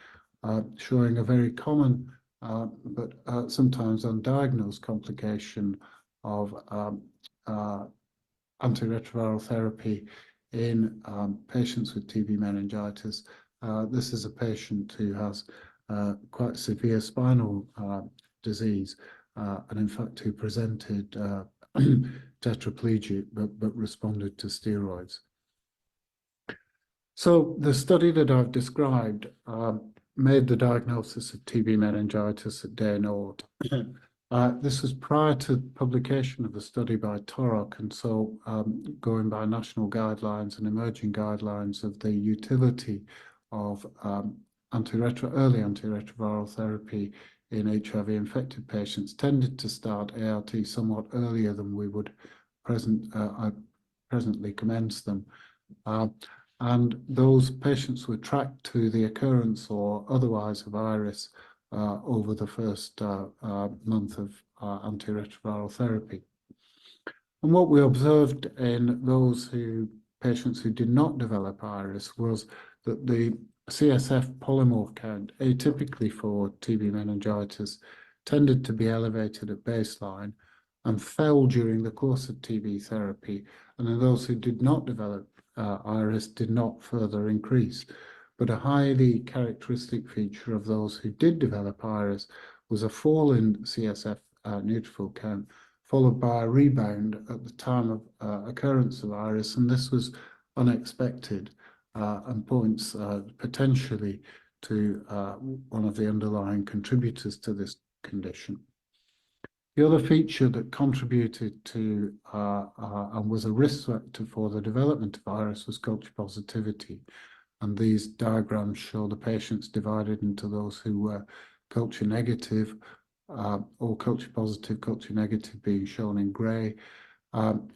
showing a very common but sometimes undiagnosed complication of antiretroviral therapy in patients with TB meningitis. This is a patient who has quite severe spinal disease, and in fact who presented tetraplegic but responded to steroids. So the study that I've described made the diagnosis of TB meningitis at day 0. This was prior to publication of the study by Torok, and so going by national guidelines and emerging guidelines of the utility of early antiretroviral therapy in HIV-infected patients tended to start ART somewhat earlier than we would presently commence them. And those patients were tracked to the occurrence or otherwise of iris over the first month of antiretroviral therapy. And what we observed in those patients who did not develop iris was that the CSF polymorph count, atypically for TB meningitis, tended to be elevated at baseline and fell during the course of TB therapy. And in those who did not develop iris, did not further increase. But a highly characteristic feature of those who did develop iris was a fall in CSF neutrophil count, followed by a rebound at the time of occurrence of iris, and this was unexpected and points potentially to one of the underlying contributors to this condition. The other feature that contributed to and was a risk factor for the development of iris was culture positivity. And these diagrams show the patients divided into those who were culture negative or culture positive, culture negative being shown in grey.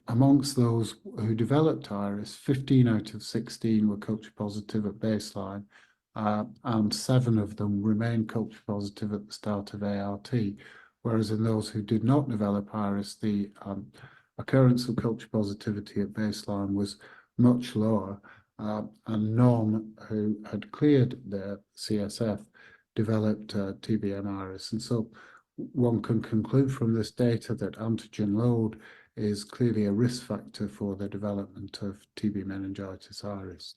Amongst those who developed iris, 15 out of 16 were culture positive at baseline, and 7 of them remained culture positive at the start of ART. Whereas in those who did not develop iris, the occurrence of culture positivity at baseline was much lower, and none who had cleared their CSF developed TBM iris. And so one can conclude from this data that antigen load is clearly a risk factor for the development of TB meningitis iris.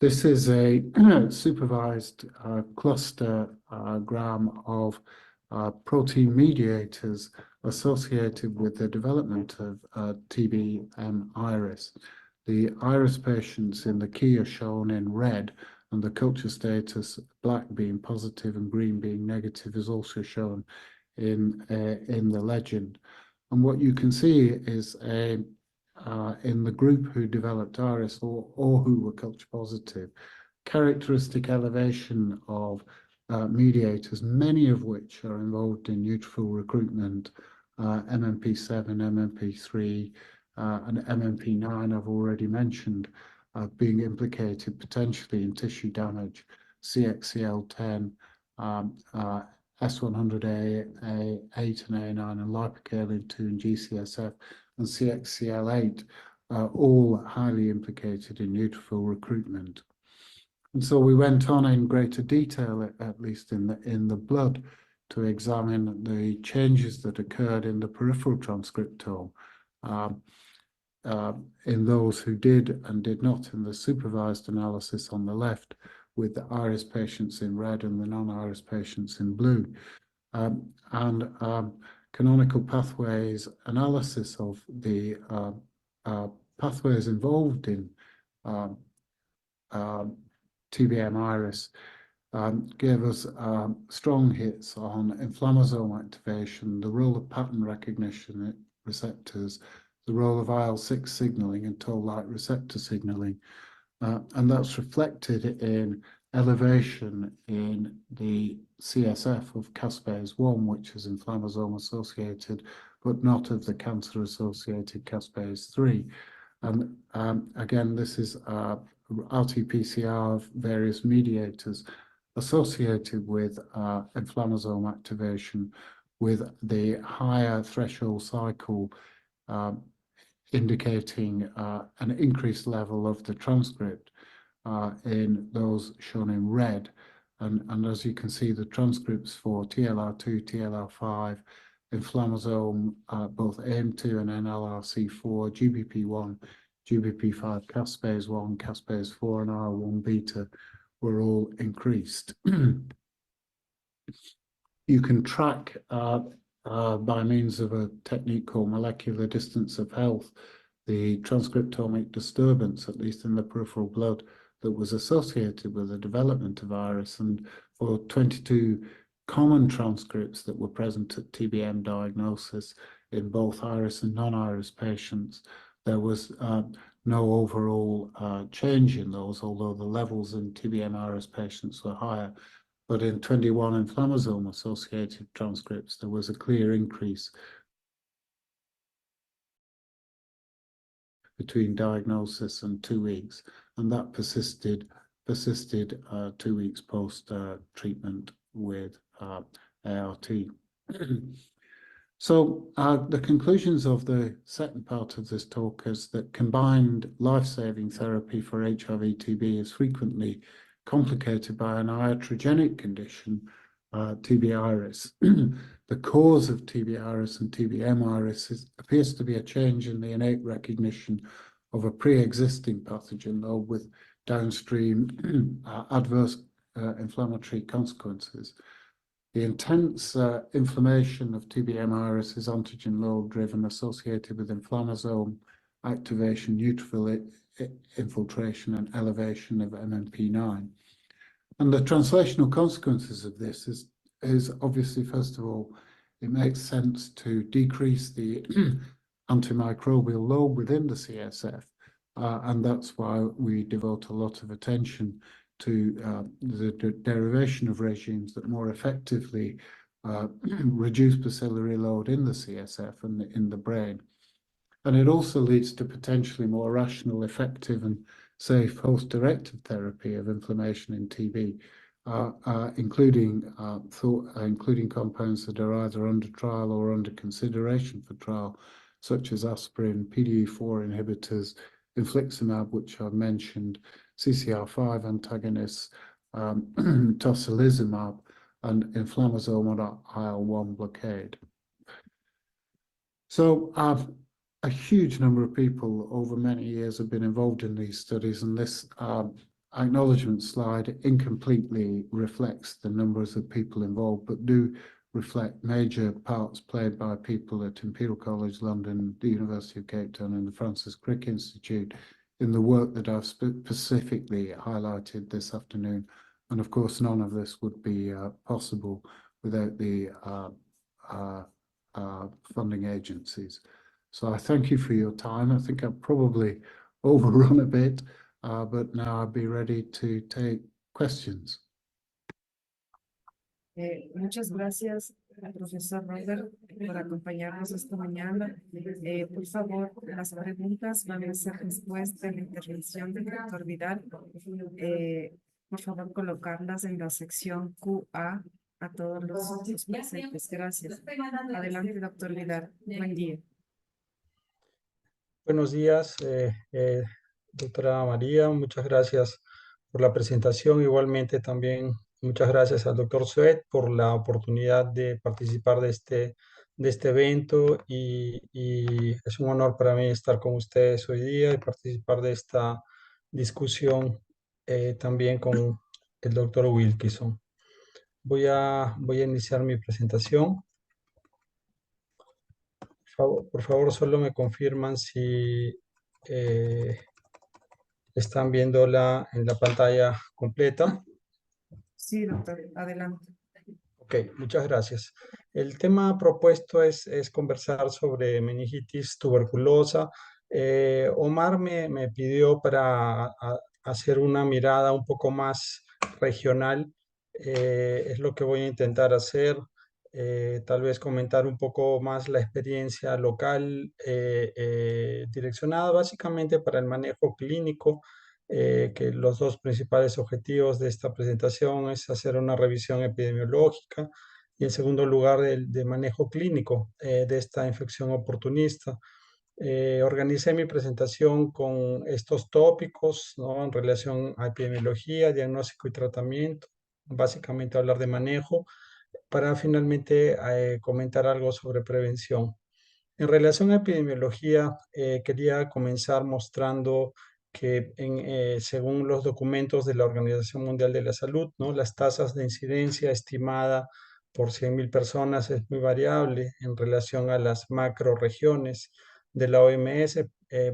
This is a supervised cluster-gram of protein mediators associated with the development of TBM iris. The iris patients in the key are shown in red, and the culture status, black being positive and green being negative, is also shown in the legend. And what you can see is in the group who developed iris or who were culture positive, characteristic elevation of mediators, many of which are involved in neutrophil recruitment, MMP7, MMP3, and MMP9 I've already mentioned, being implicated potentially in tissue damage, CXCL10, S100A, A8 and A9, and lipocalin-2 and GCSF, and CXCL8, all highly implicated in neutrophil recruitment. And so we went on in greater detail, at least in the blood, to examine the changes that occurred in the peripheral transcriptome in those who did and did not in the supervised analysis on the left, with the iris patients in red and the non-iris patients in blue. Canonical pathways analysis of the pathways involved in TBM iris gave us strong hits on inflammasome activation, the role of pattern recognition receptors, the role of IL-6 signaling and toll-like receptor signaling. And that's reflected in elevation in the CSF of caspase-1, which is inflammasome associated, but not of the cancer-associated caspase-3. And again, this is RT-PCR of various mediators associated with inflammasome activation, with the higher threshold cycle indicating an increased level of the transcript in those shown in red. And as you can see, the transcripts for TLR2, TLR5, inflammasome, both AM2 and NLRC4, GBP1, GBP5, caspase-1, caspase-4, and IL-1 beta were all increased. You can track by means of a technique called molecular distance of health the transcriptomic disturbance, at least in the peripheral blood, that was associated with the development of iris. And for 22 common transcripts that were present at TBM diagnosis in both iris and non-iris patients, there was no overall change in those, although the levels in TB-MRS patients were higher. But in 21 inflammasome-associated transcripts, there was a clear increase between diagnosis and 2 weeks, and that persisted 2 weeks post treatment with ART. So the conclusions of the second part of this talk is that combined life-saving therapy for HIV-TB is frequently complicated by an iatrogenic condition, TB-IRIS. The cause of TB-IRIS and TB-MRS appears to be a change in the innate recognition of a pre-existing pathogen, though with downstream adverse inflammatory consequences. The intense inflammation of TB-MRS is antigen load-driven, associated with inflammasome activation, neutrophil infiltration, and elevation of MMP9. And the translational consequences of this is obviously, first of all, it makes sense to decrease the antimicrobial load within the CSF, and that's why we devote a lot of attention to the derivation of regimes that more effectively reduce bacillary load in the CSF and in the brain. And it also leads to potentially more rational, effective, and safe host-directed therapy of inflammation in TB, including compounds that are either under trial or under consideration for trial, such as aspirin, PDE4 inhibitors, infliximab, which I've mentioned, CCR5 antagonists, tocilizumab, and inflammasome IL-1 blockade. So a huge number of people over many years have been involved in these studies, and this acknowledgement slide incompletely reflects the numbers of people involved, but do reflect major parts played by people at Imperial College London, the University of Cape Town, and the Francis Crick Institute in the work that I've specifically highlighted this afternoon. And of course, none of this would be possible without the funding agencies. So I thank you for your time. I think I've probably overrun a bit, but now I'll be ready to take questions. Muchas gracias al profesor Robert por acompañarnos esta mañana. Por favor, las preguntas van a ser respuesta en la intervención del doctor Vidal. Por favor, colocarlas en la sección QA a todos los presentes. Gracias. Adelante, doctor Vidal. Buen día. Buenos días, doctora María. Muchas gracias por la presentación. Igualmente también muchas gracias al doctor Suet por la oportunidad de participar de este evento y es un honor para mí estar con ustedes hoy día y participar de esta discusión también con el doctor Wilkinson. Voy a iniciar mi presentación. Por favor, solo me confirman si están viéndola en la pantalla completa. Sí, doctor, adelante. Ok, muchas gracias. El tema propuesto es conversar sobre meningitis tuberculosa. Omar me pidió para hacer una mirada un poco más regional. Es lo que voy a intentar hacer. Tal vez comentar un poco más la experiencia local direccionada básicamente para el manejo clínico, que los dos principales objetivos de esta presentación es hacer una revisión epidemiológica y en segundo lugar de manejo clínico de esta infección oportunista. Organicé mi presentación con estos tópicos, ¿no?, en relación a epidemiología, diagnóstico y tratamiento, básicamente hablar de manejo, para finalmente comentar algo sobre prevención. En relación a epidemiología, quería comenzar mostrando que según los documentos de la Organización Mundial de la Salud, ¿no?, las tasas de incidencia estimada por 100.000 personas es muy variable en relación a las macroregiones de la OMS,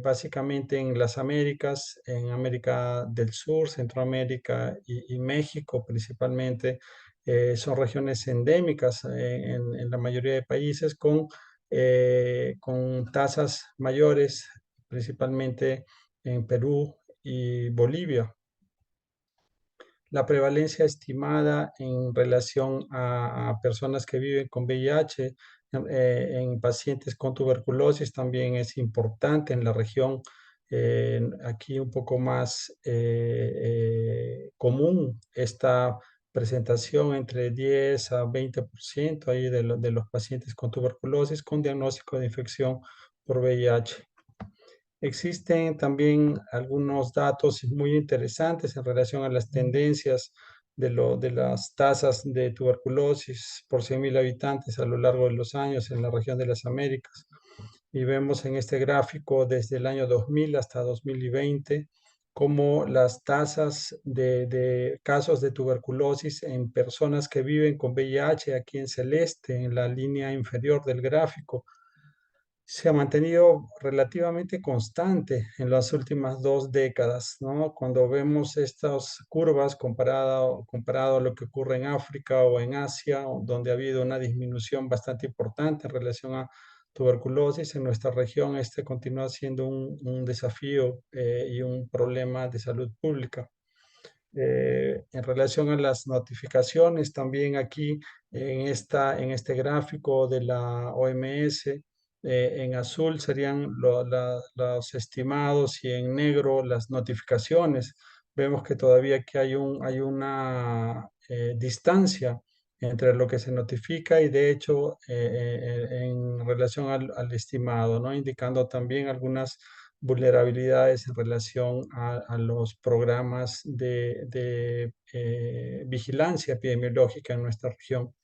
básicamente en las Américas, en América del Sur, Centroamérica y México principalmente. Son regiones endémicas en la mayoría de países con tasas mayores, principalmente en Perú y Bolivia. La prevalencia estimada en relación a personas que viven con VIH en pacientes con tuberculosis también es importante en la región. Aquí un poco más común esta presentación entre 10 a 20% ahí de los pacientes con tuberculosis con diagnóstico de infección por VIH. Existen también algunos datos muy interesantes en relación a las tendencias de las tasas de tuberculosis por 100.000 habitantes a lo largo de los años en la región de las Américas. Y vemos en este gráfico desde el año 2000 hasta 2020 cómo las tasas de casos de tuberculosis en personas que viven con VIH, aquí en celeste, en la línea inferior del gráfico, se ha mantenido relativamente constante en las últimas 2 décadas, ¿no? Cuando vemos estas curvas comparado a lo que ocurre en África o en Asia, donde ha habido una disminución bastante importante en relación a tuberculosis, en nuestra región este continúa siendo un desafío y un problema de salud pública. En relación a las notificaciones, también aquí en este gráfico de la OMS, en azul serían los estimados y en negro las notificaciones. Vemos que todavía aquí hay una distancia entre lo que se notifica y de hecho en relación al estimado, ¿no? Indicando también algunas vulnerabilidades en relación a los programas de vigilancia epidemiológica en nuestra región.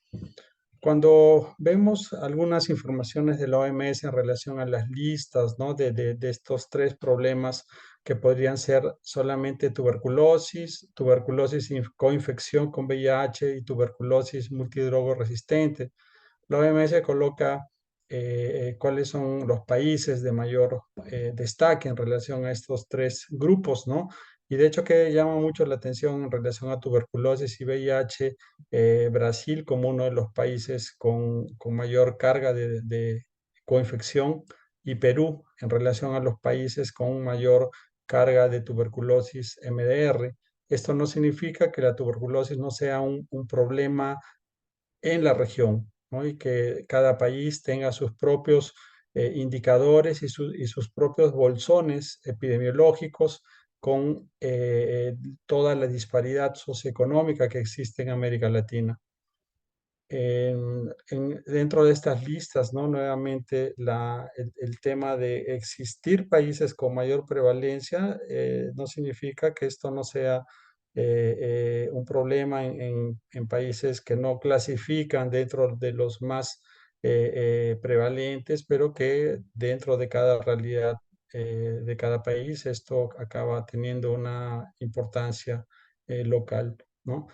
Cuando vemos algunas informaciones de la OMS en relación a las listas, ¿no? de estos 3 problemas que podrían ser solamente tuberculosis, tuberculosis coinfección con VIH y tuberculosis multidrogo resistente, la OMS coloca cuáles son los países de mayor destaque en relación a estos 3 grupos, ¿no? Y de hecho que llama mucho la atención en relación a tuberculosis y VIH, Brasil como uno de los países con mayor carga de coinfección y Perú en relación a los países con mayor carga de tuberculosis MDR. Esto no significa que la tuberculosis no sea un problema en la región, ¿no? Y que cada país tenga sus propios indicadores y sus propios bolsones epidemiológicos con toda la disparidad socioeconómica que existe en América Latina. Dentro de estas listas, ¿no? Nuevamente el tema de existir países con mayor prevalencia no significa que esto no sea un problema en países que no clasifican dentro de los más prevalentes, pero que dentro de cada realidad de cada país esto acaba teniendo una importancia local, ¿no?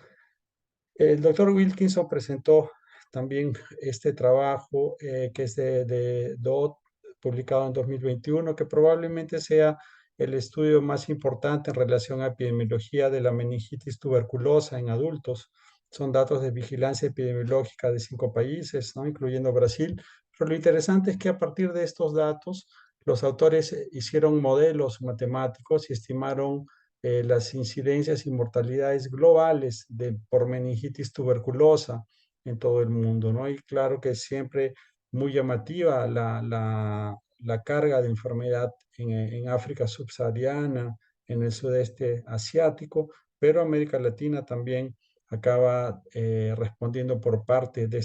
El doctor Wilkinson presentó también este trabajo que es de Dodd, publicado en 2021, que probablemente sea el estudio más importante en relación a epidemiología de la meningitis tuberculosa en adultos. Son datos de vigilancia epidemiológica de 5 países, ¿no? Incluyendo Brasil. Pero lo interesante es que a partir de estos datos, los autores hicieron modelos matemáticos y estimaron las incidencias y mortalidades globales por meningitis tuberculosa en todo el mundo, ¿no? Y claro que es siempre muy llamativa la carga de enfermedad en África subsahariana, en el sudeste asiático, pero América Latina también acaba respondiendo por parte de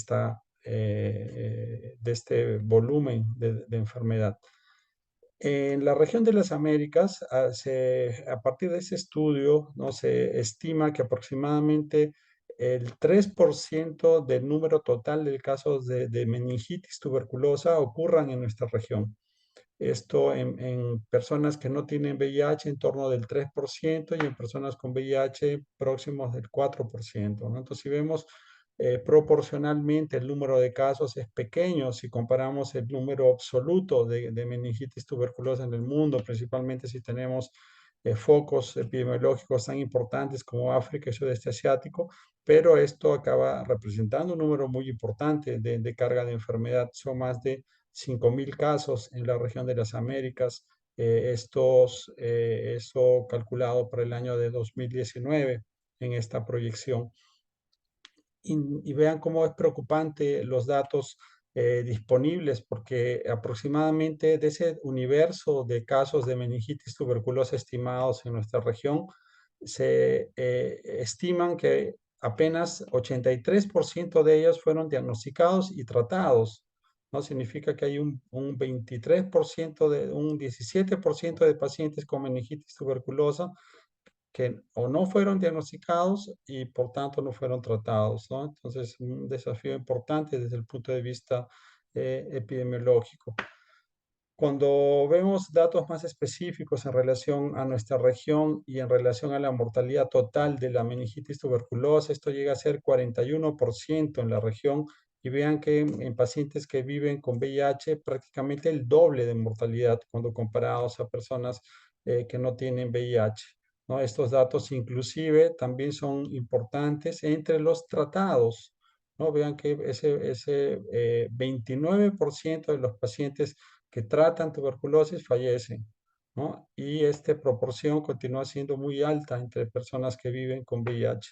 este volumen de enfermedad. En la región de las Américas, a partir de ese estudio, ¿no? Se estima que aproximadamente el 3% del número total de casos de meningitis tuberculosa ocurran en nuestra región. Esto en personas que no tienen VIH en torno del 3% y en personas con VIH próximos del 4%, ¿no? Entonces, si vemos proporcionalmente el número de casos es pequeño si comparamos el número absoluto de meningitis tuberculosa en el mundo, principalmente si tenemos focos epidemiológicos tan importantes como África y Sudeste Asiático, pero esto acaba representando un número muy importante de carga de enfermedad. Son más de 5.000 casos en la región de las Américas eso calculado para el año de 2019 en esta proyección. Y vean cómo es preocupante los datos disponibles, porque aproximadamente de ese universo de casos de meningitis tuberculosa estimados en nuestra región, se estiman que apenas 83% de ellos fueron diagnosticados y tratados, ¿no? Significa que hay un 23%, un 17% de pacientes con meningitis tuberculosa que o no fueron diagnosticados y por tanto no fueron tratados, ¿no? Entonces, un desafío importante desde el punto de vista epidemiológico. Cuando vemos datos más específicos en relación a nuestra región y en relación a la mortalidad total de la meningitis tuberculosa, esto llega a ser 41% en la región, y vean que en pacientes que viven con VIH prácticamente el doble de mortalidad cuando comparados a personas que no tienen VIH, ¿no? Estos datos inclusive también son importantes entre los tratados, ¿no? Vean que ese 29% de los pacientes que tratan tuberculosis fallecen, ¿no? Y esta proporción continúa siendo muy alta entre personas que viven con VIH.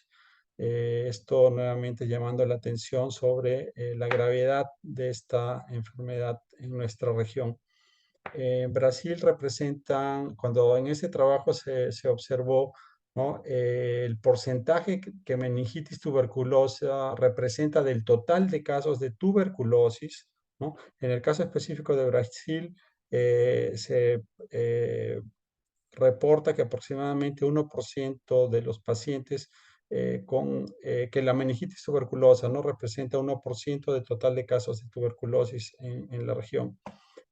Esto nuevamente llamando la atención sobre la gravedad de esta enfermedad en nuestra región. En Brasil representan, cuando en ese trabajo se observó, ¿no? El porcentaje que meningitis tuberculosa representa del total de casos de tuberculosis, ¿no? En el caso específico de Brasil, se reporta que aproximadamente 1% de los pacientes que la meningitis tuberculosa no representa 1% del total de casos de tuberculosis en la región.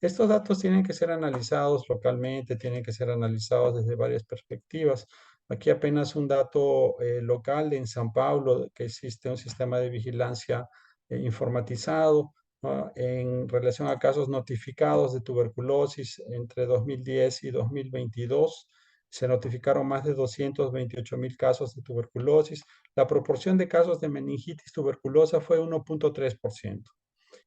Estos datos tienen que ser analizados localmente, tienen que ser analizados desde varias perspectivas. Aquí apenas un dato local en San Paulo, que existe un sistema de vigilancia informatizado, ¿no? En relación a casos notificados de tuberculosis entre 2010 y 2022. Se notificaron más de 228,000 casos de tuberculosis. La proporción de casos de meningitis tuberculosa fue 1,3%.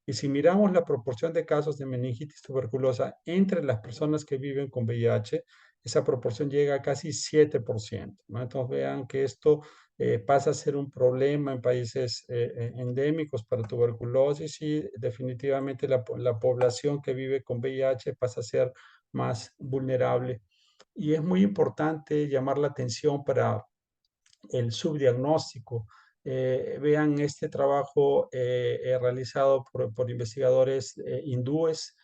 Y si miramos la proporción de casos de meningitis tuberculosa entre las personas que viven con VIH, esa proporción llega a casi 7%, ¿no? Entonces vean que esto pasa a ser un problema en países endémicos para tuberculosis, y definitivamente la población que vive con VIH pasa a ser más vulnerable. Y es muy importante llamar la atención para el subdiagnóstico. Vean este trabajo realizado por investigadores hindúes.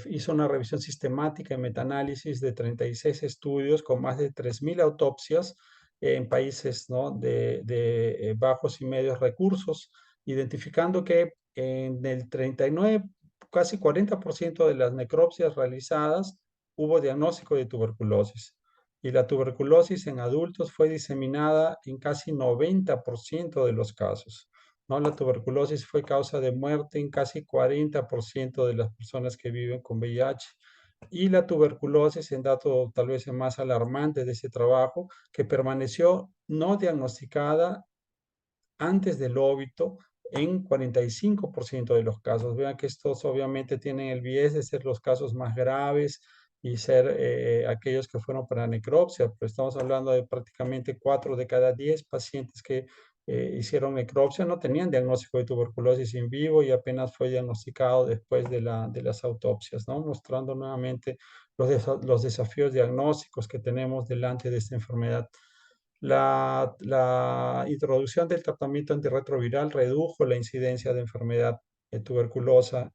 Hizo una revisión sistemática y metaanálisis de 36 estudios con más de 3,000 autopsias en países, ¿no? de bajos y medios recursos, identificando que en el 39, casi 40% de las necropsias realizadas hubo diagnóstico de tuberculosis, y la tuberculosis en adultos fue diseminada en casi 90% de los casos, ¿no? La tuberculosis fue causa de muerte en casi 40% de las personas que viven con VIH. Y la tuberculosis, en dato tal vez el más alarmante de ese trabajo, que permaneció no diagnosticada antes del óbito en 45% de los casos. Vean que estos obviamente tienen el biais de ser los casos más graves y ser aquellos que fueron para necropsia, pero estamos hablando de prácticamente 4 de cada 10 pacientes que hicieron necropsia no tenían diagnóstico de tuberculosis in vivo, y apenas fue diagnosticado después de las autopsias, ¿no? Mostrando nuevamente los desafíos diagnósticos que tenemos delante de esta enfermedad. La introducción del tratamiento antirretroviral redujo la incidencia de enfermedad tuberculosa,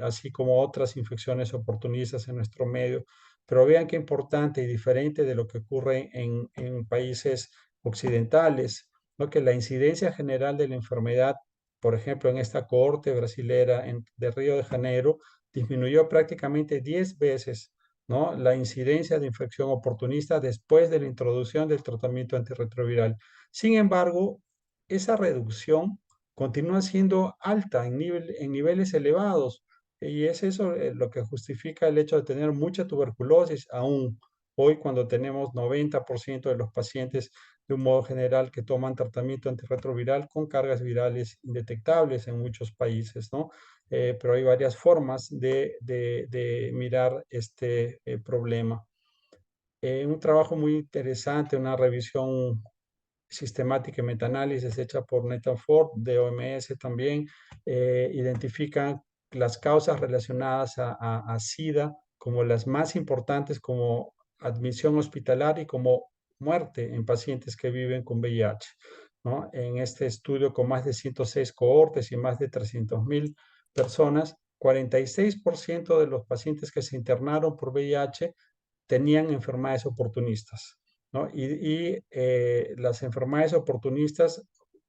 así como otras infecciones oportunistas en nuestro medio. Pero vean qué importante y diferente de lo que ocurre en países occidentales, ¿no? Que la incidencia general de la enfermedad, por ejemplo, en esta cohorte brasilera de Río de Janeiro, disminuyó prácticamente 10 veces, ¿no? La incidencia de infección oportunista después de la introducción del tratamiento antirretroviral. Sin embargo, esa reducción continúa siendo alta en niveles elevados, y es eso lo que justifica el hecho de tener mucha tuberculosis aún hoy, cuando tenemos 90% de los pacientes de un modo general que toman tratamiento antirretroviral con cargas virales indetectables en muchos países, ¿no? pero hay varias formas de mirar este problema. Un trabajo muy interesante, una revisión sistemática y metaanálisis hecha por Nathan Ford de OMS también, identifican las causas relacionadas a SIDA como las más importantes, como admisión hospitalaria y como muerte en pacientes que viven con VIH, ¿no? En este estudio con más de 106 cohortes y más de 300.000 personas, 46% de los pacientes que se internaron por VIH tenían enfermedades oportunistas, ¿no? Las enfermedades oportunistas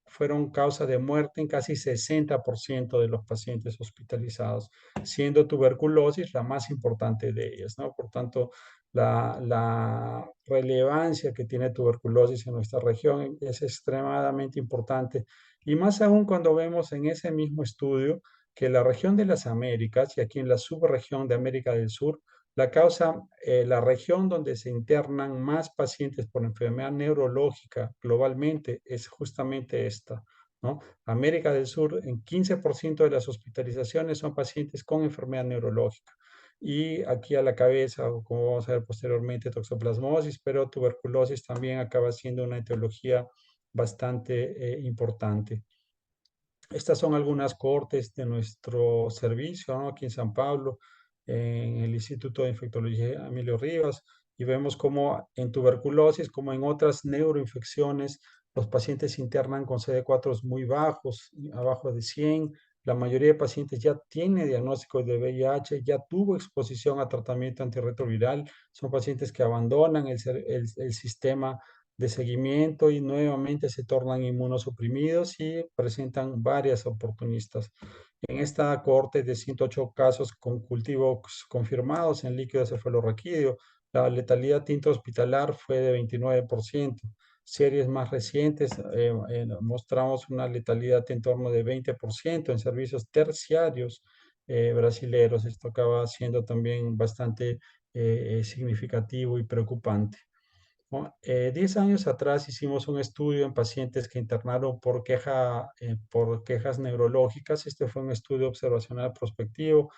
fueron causa de muerte en casi 60% de los pacientes hospitalizados, siendo tuberculosis la más importante de ellas, ¿no? Por tanto, la relevancia que tiene tuberculosis en nuestra región es extremadamente importante, y más aún cuando vemos en ese mismo estudio que la región de las Américas, y aquí en la subregión de América del Sur, la región donde se internan más pacientes por enfermedad neurológica globalmente es justamente esta, ¿no? América del Sur, en 15% de las hospitalizaciones son pacientes con enfermedad neurológica. Y aquí a la cabeza, o como vamos a ver posteriormente, toxoplasmosis, pero tuberculosis también acaba siendo una etiología bastante importante. Estas son algunas cohortes de nuestro servicio, ¿no? Aquí en San Pablo, en el Instituto de Infectología Emilio Rivas, y vemos cómo en tuberculosis, como en otras neuroinfecciones, los pacientes se internan con CD4 muy bajos, abajo de 100. La mayoría de pacientes ya tiene diagnóstico de VIH, ya tuvo exposición a tratamiento antirretroviral. Son pacientes que abandonan el sistema de seguimiento y nuevamente se tornan inmunosuprimidos y presentan varias oportunistas. En esta cohorte de 108 casos con cultivos confirmados en líquido cefalorraquídeo, la letalidad intrahospitalar fue de 29%. Series más recientes mostramos una letalidad en torno de 20% en servicios terciarios brasileros. Esto acaba siendo también bastante significativo y preocupante, ¿no? 10 años atrás hicimos un estudio en pacientes que internaron por quejas neurológicas. Este fue un estudio observacional prospectivo,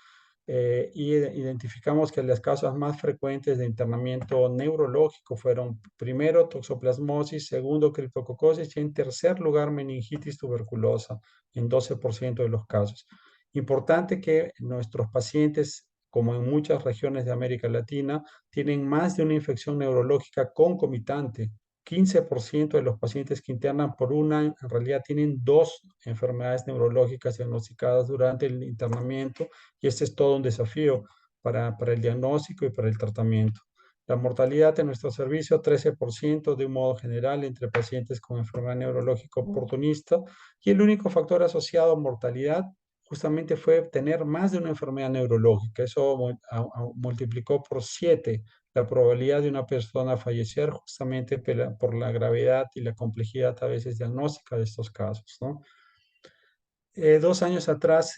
y identificamos que las causas más frecuentes de internamiento neurológico fueron primero toxoplasmosis, segundo criptococosis y en tercer lugar meningitis tuberculosa en 12% de los casos. Importante que nuestros pacientes, como en muchas regiones de América Latina, tienen más de una infección neurológica concomitante. 15% de los pacientes que internan por una, en realidad tienen dos enfermedades neurológicas diagnosticadas durante el internamiento, y este es todo un desafío para el diagnóstico y para el tratamiento. La mortalidad en nuestro servicio, 13% de un modo general entre pacientes con enfermedad neurológica oportunista, y el único factor asociado a mortalidad justamente fue tener más de una enfermedad neurológica. Eso multiplicó por 7 la probabilidad de una persona fallecer justamente por la gravedad y la complejidad a veces diagnóstica de estos casos, ¿no? 2 años atrás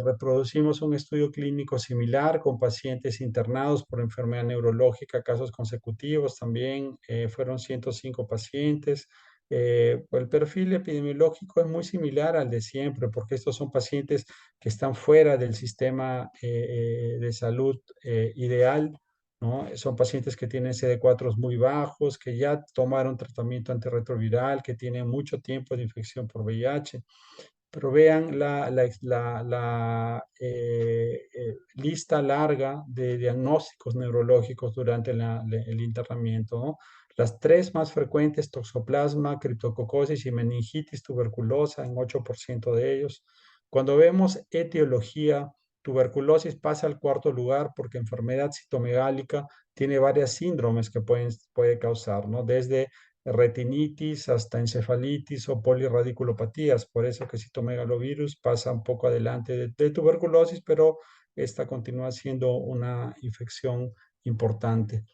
reproducimos un estudio clínico similar con pacientes internados por enfermedad neurológica, casos consecutivos también, fueron 105 pacientes. El perfil epidemiológico es muy similar al de siempre, porque estos son pacientes que están fuera del sistema de salud ideal, ¿no? Son pacientes que tienen CD4 muy bajos, que ya tomaron tratamiento antirretroviral, que tienen mucho tiempo de infección por VIH. Pero vean la lista larga de diagnósticos neurológicos durante el internamiento, ¿no? Las tres más frecuentes, toxoplasma, criptococosis y meningitis tuberculosa en 8% de ellos. Cuando vemos etiología, tuberculosis pasa al cuarto lugar porque enfermedad citomegálica tiene varias síndromes que puede causar, ¿no? Desde retinitis hasta encefalitis o polirradiculopatías. Por eso que citomegalovirus pasa un poco adelante de tuberculosis, pero esta continúa siendo una infección importante.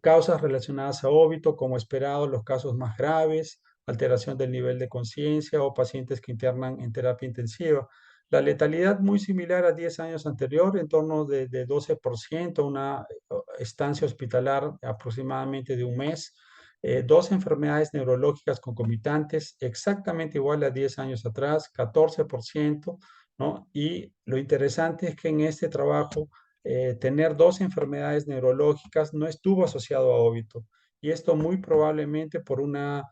Causas relacionadas a óbito, como esperado, los casos más graves, alteración del nivel de conciencia o pacientes que internan en terapia intensiva. La letalidad muy similar a 10 años anterior, en torno de 12%, una estancia hospitalar aproximadamente de un mes. Dos enfermedades neurológicas concomitantes, exactamente igual a 10 años atrás, 14%, ¿no? Y lo interesante es que en este trabajo tener dos enfermedades neurológicas no estuvo asociado a óbito. Y esto muy probablemente por una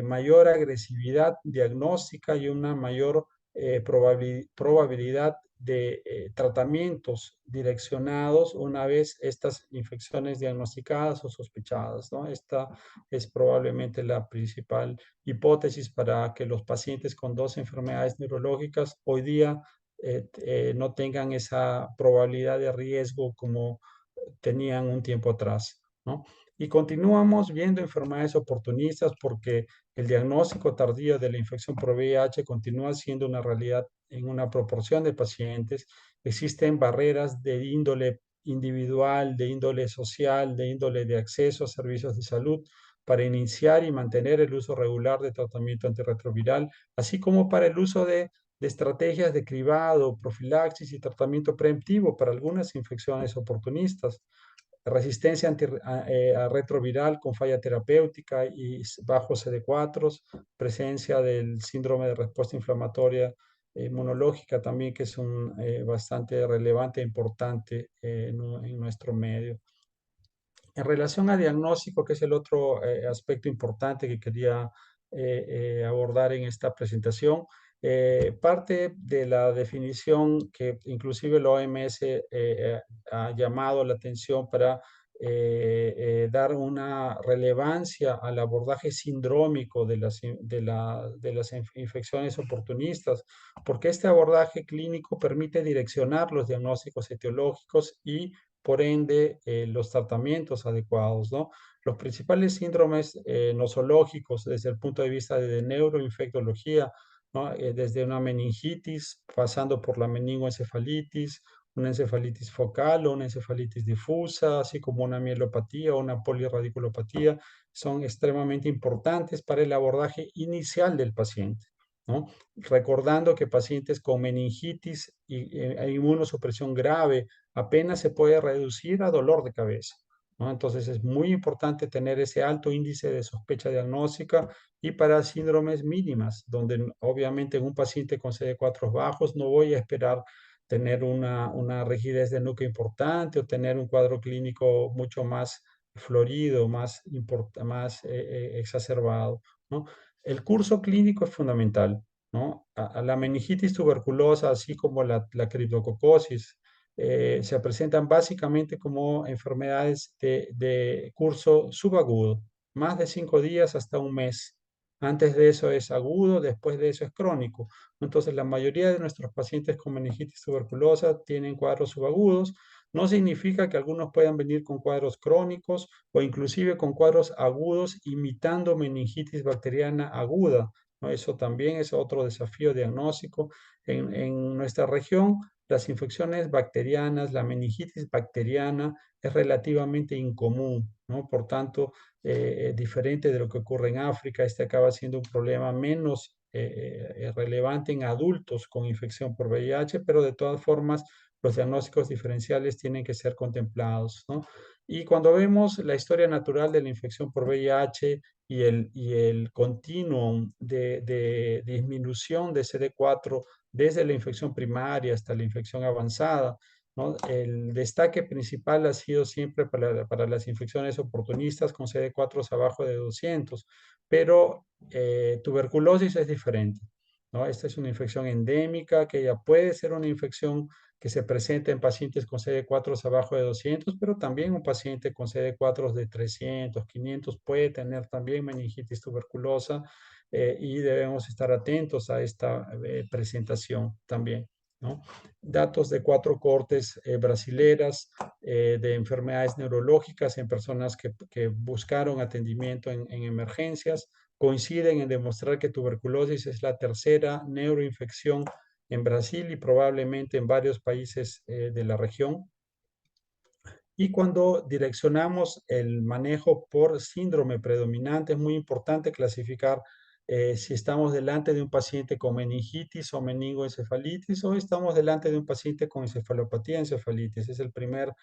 mayor agresividad diagnóstica y una mayor probabilidad de tratamientos direccionados una vez estas infecciones diagnosticadas o sospechadas, ¿no? Esta es probablemente la principal hipótesis para que los pacientes con dos enfermedades neurológicas hoy día no tengan esa probabilidad de riesgo como tenían un tiempo atrás, ¿no? Y continuamos viendo enfermedades oportunistas porque el diagnóstico tardío de la infección por VIH continúa siendo una realidad en una proporción de pacientes. Existen barreras de índole individual, de índole social, de índole de acceso a servicios de salud para iniciar y mantener el uso regular de tratamiento antirretroviral, así como para el uso de estrategias de cribado, profilaxis y tratamiento preemptivo para algunas infecciones oportunistas, resistencia a retroviral con falla terapéutica y bajos CD4, presencia del síndrome de respuesta inflamatoria inmunológica también, que es un bastante relevante e importante en nuestro medio. En relación a diagnóstico, que es el otro aspecto importante que quería abordar en esta presentación, parte de la definición que inclusive la OMS ha llamado la atención para dar una relevancia al abordaje sindrómico de las infecciones oportunistas, porque este abordaje clínico permite direccionar los diagnósticos etiológicos y por ende los tratamientos adecuados, ¿no? Los principales síndromes nosológicos desde el punto de vista de neuroinfectología, ¿no? Desde una meningitis, pasando por la meningoencefalitis, una encefalitis focal o una encefalitis difusa, así como una mielopatía o una polirradiculopatía, son extremadamente importantes para el abordaje inicial del paciente, ¿no? Recordando que pacientes con meningitis e inmunosupresión grave apenas se puede reducir a dolor de cabeza, ¿no? Entonces es muy importante tener ese alto índice de sospecha diagnóstica y para síndromes mínimas, donde obviamente en un paciente con CD4 bajos no voy a esperar tener una rigidez de núcleo importante o tener un cuadro clínico mucho más florido, más exacerbado, ¿no? El curso clínico es fundamental, ¿no? A la meningitis tuberculosa, así como la criptococosis, se presentan básicamente como enfermedades de curso subagudo, más de 5 días hasta un mes. Antes de eso es agudo, después de eso es crónico. Entonces, la mayoría de nuestros pacientes con meningitis tuberculosa tienen cuadros subagudos. No significa que algunos puedan venir con cuadros crónicos o inclusive con cuadros agudos imitando meningitis bacteriana aguda, ¿no? Eso también es otro desafío diagnóstico. En nuestra región, las infecciones bacterianas, la meningitis bacteriana es relativamente incomún, ¿no? Por tanto, diferente de lo que ocurre en África, este acaba siendo un problema menos relevante en adultos con infección por VIH, pero de todas formas los diagnósticos diferenciales tienen que ser contemplados, ¿no? Y cuando vemos la historia natural de la infección por VIH y el continuum de disminución de CD4 desde la infección primaria hasta la infección avanzada, ¿no? El destaque principal ha sido siempre para las infecciones oportunistas con CD4 abajo de 200, pero tuberculosis es diferente, ¿no? Esta es una infección endémica que ya puede ser una infección que se presenta en pacientes con CD4 abajo de 200, pero también un paciente con CD4 de 300, 500 puede tener también meningitis tuberculosa y debemos estar atentos a esta presentación también, ¿no? Datos de 4 cohortes brasileras de enfermedades neurológicas en personas que buscaron atendimiento en emergencias coinciden en demostrar que tuberculosis es la tercera neuroinfección en Brasil y probablemente en varios países de la región. Y cuando direccionamos el manejo por síndrome predominante, es muy importante clasificar si estamos delante de un paciente con meningitis o meningoencefalitis o estamos delante de un paciente con encefalopatía encefalitis. Es el primer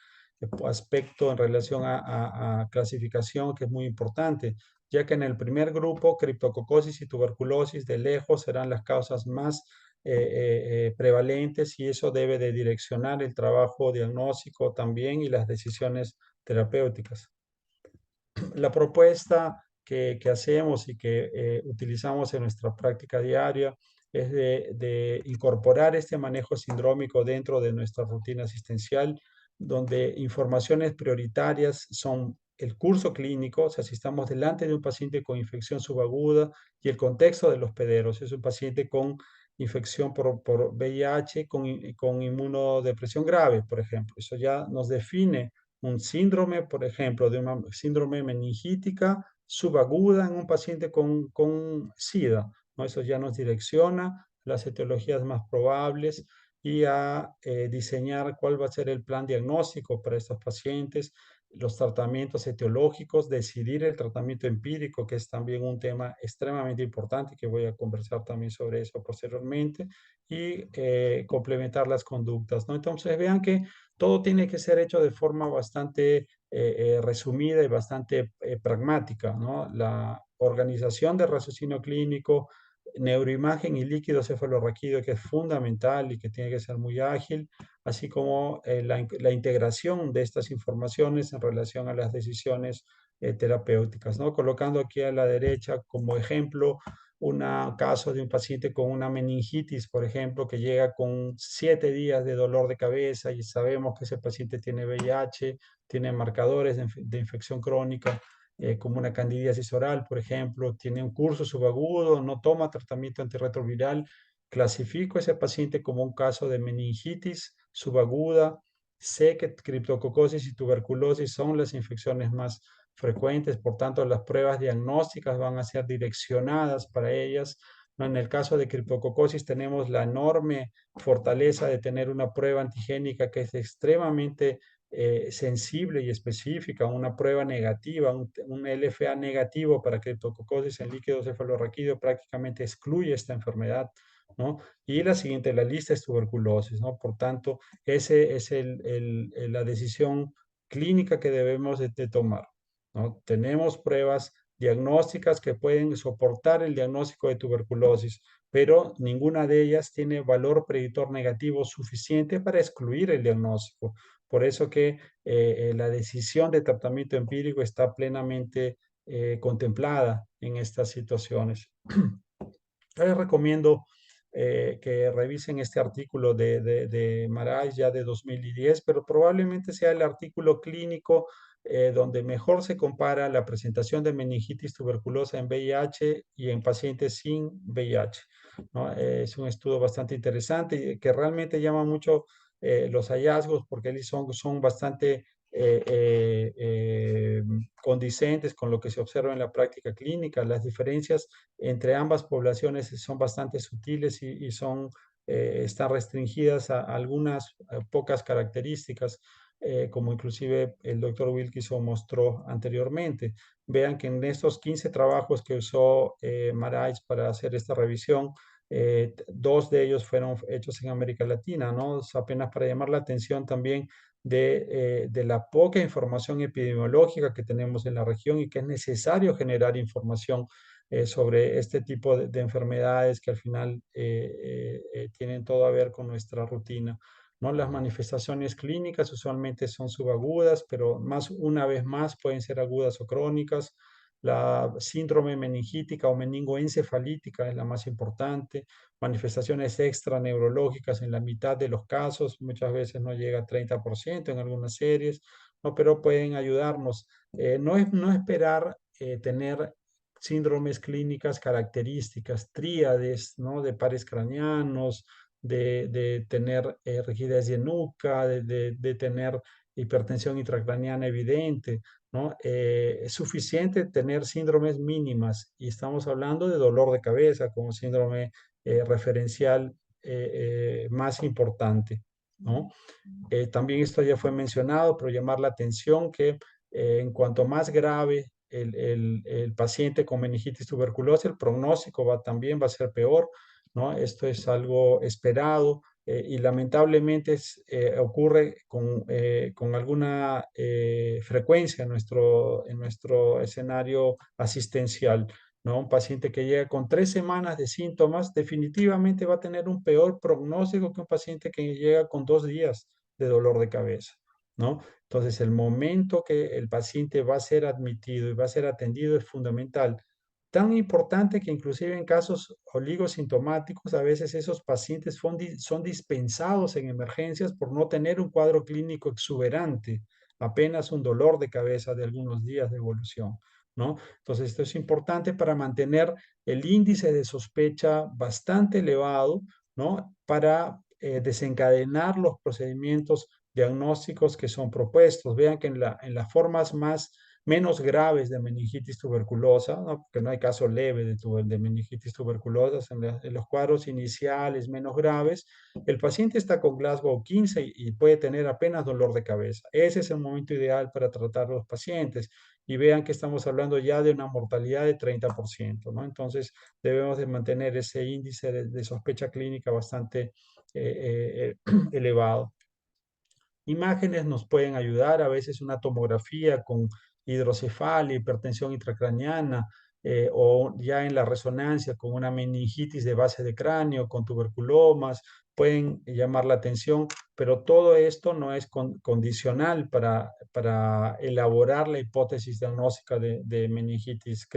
aspecto en relación a clasificación que es muy importante, ya que en el primer grupo, criptococosis y tuberculosis de lejos serán las causas más prevalentes y eso debe de direccionar el trabajo diagnóstico también y las decisiones terapéuticas. La propuesta que hacemos y que utilizamos en nuestra práctica diaria es de incorporar este manejo sindrómico dentro de nuestra rutina asistencial, donde informaciones prioritarias son el curso clínico, o sea, si estamos delante de un paciente con infección subaguda y el contexto de los hospederos, es un paciente con infección por VIH con inmunodepresión grave, por ejemplo. Eso ya nos define un síndrome, por ejemplo, de una síndrome meningítica subaguda en un paciente con SIDA, ¿no? Eso ya nos direcciona las etiologías más probables y a diseñar cuál va a ser el plan diagnóstico para estos pacientes, los tratamientos etiológicos, decidir el tratamiento empírico, que es también un tema extremadamente importante, que voy a conversar también sobre eso posteriormente, y complementar las conductas, ¿no? Entonces vean que todo tiene que ser hecho de forma bastante resumida y bastante pragmática, ¿no? La organización de raciocinio clínico, neuroimagen y líquido cefalorraquídeo, que es fundamental y que tiene que ser muy ágil, así como la integración de estas informaciones en relación a las decisiones terapéuticas, ¿no? Colocando aquí a la derecha como ejemplo un caso de un paciente con una meningitis, por ejemplo, que llega con 7 días de dolor de cabeza y sabemos que ese paciente tiene VIH, tiene marcadores de infección crónica, como una candidiasis oral, por ejemplo, tiene un curso subagudo, no toma tratamiento antirretroviral, clasifico a ese paciente como un caso de meningitis subaguda, sé que criptococosis y tuberculosis son las infecciones más frecuentes, por tanto las pruebas diagnósticas van a ser direccionadas para ellas, ¿no? En el caso de criptococosis tenemos la enorme fortaleza de tener una prueba antigénica que es extremadamente sensible y específica, una prueba negativa, un LFA negativo para criptococosis en líquido cefalorraquídeo prácticamente excluye esta enfermedad, ¿no? Y la siguiente de la lista es tuberculosis, ¿no? Por tanto, ese es la decisión clínica que debemos de tomar, ¿no? Tenemos pruebas diagnósticas que pueden soportar el diagnóstico de tuberculosis, pero ninguna de ellas tiene valor predictor negativo suficiente para excluir el diagnóstico. Por eso que la decisión de tratamiento empírico está plenamente contemplada en estas situaciones. Yo les recomiendo que revisen este artículo de Maray ya de 2010, pero probablemente sea el artículo clínico donde mejor se compara la presentación de meningitis tuberculosa en VIH y en pacientes sin VIH, ¿no? Es un estudio bastante interesante y que realmente llama mucho los hallazgos porque son bastante condicentes con lo que se observa en la práctica clínica. Las diferencias entre ambas poblaciones son bastante sutiles y están restringidas a algunas pocas características, como inclusive el doctor Wilkinson mostró anteriormente. Vean que en estos 15 trabajos que usó Marais para hacer esta revisión, 2 de ellos fueron hechos en América Latina, ¿no? Apenas para llamar la atención también de la poca información epidemiológica que tenemos en la región y que es necesario generar información sobre este tipo de enfermedades que al final tienen todo a ver con nuestra rutina, ¿no? Las manifestaciones clínicas usualmente son subagudas, pero una vez más pueden ser agudas o crónicas. La síndrome meningítica o meningoencefalítica es la más importante. Manifestaciones extraneurológicas en la mitad de los casos, muchas veces no llega a 30% en algunas series, ¿no? Pero pueden ayudarnos. No esperar tener síndromes clínicas características, tríades, ¿no? De pares craneanos, de tener rigidez de nuca, de tener hipertensión intracraneana evidente, ¿no? Es suficiente tener síndromes mínimas y estamos hablando de dolor de cabeza como síndrome referencial más importante, ¿no? También esto ya fue mencionado, pero llamar la atención que en cuanto más grave el paciente con meningitis tuberculosa, el pronóstico también va a ser peor, ¿no? Esto es algo esperado y lamentablemente ocurre con alguna frecuencia en nuestro escenario asistencial. ¿no? Un paciente que llega con 3 semanas de síntomas definitivamente va a tener un peor pronóstico que un paciente que llega con 2 días de dolor de cabeza, ¿no? Entonces, el momento que el paciente va a ser admitido y va a ser atendido es fundamental. Tan importante que inclusive en casos oligosintomáticos, a veces esos pacientes son dispensados en emergencias por no tener un cuadro clínico exuberante, apenas un dolor de cabeza de algunos días de evolución, ¿no? Entonces, esto es importante para mantener el índice de sospecha bastante elevado, ¿no? Para desencadenar los procedimientos diagnósticos que son propuestos. Vean que en las formas menos graves de meningitis tuberculosa, ¿no? Porque no hay caso leve de meningitis tuberculosa, en los cuadros iniciales menos graves, el paciente está con Glasgow 15 y puede tener apenas dolor de cabeza. Ese es el momento ideal para tratar a los pacientes. Y vean que estamos hablando ya de una mortalidad de 30%, ¿no? Entonces debemos de mantener ese índice de sospecha clínica bastante elevado. Imágenes nos pueden ayudar, a veces una tomografía con hidrocefalia, hipertensión intracraniana, o ya en la resonancia con una meningitis de base de cráneo, con tuberculomas, pueden llamar la atención, pero todo esto no es condicional para elaborar la hipótesis diagnóstica de meningitis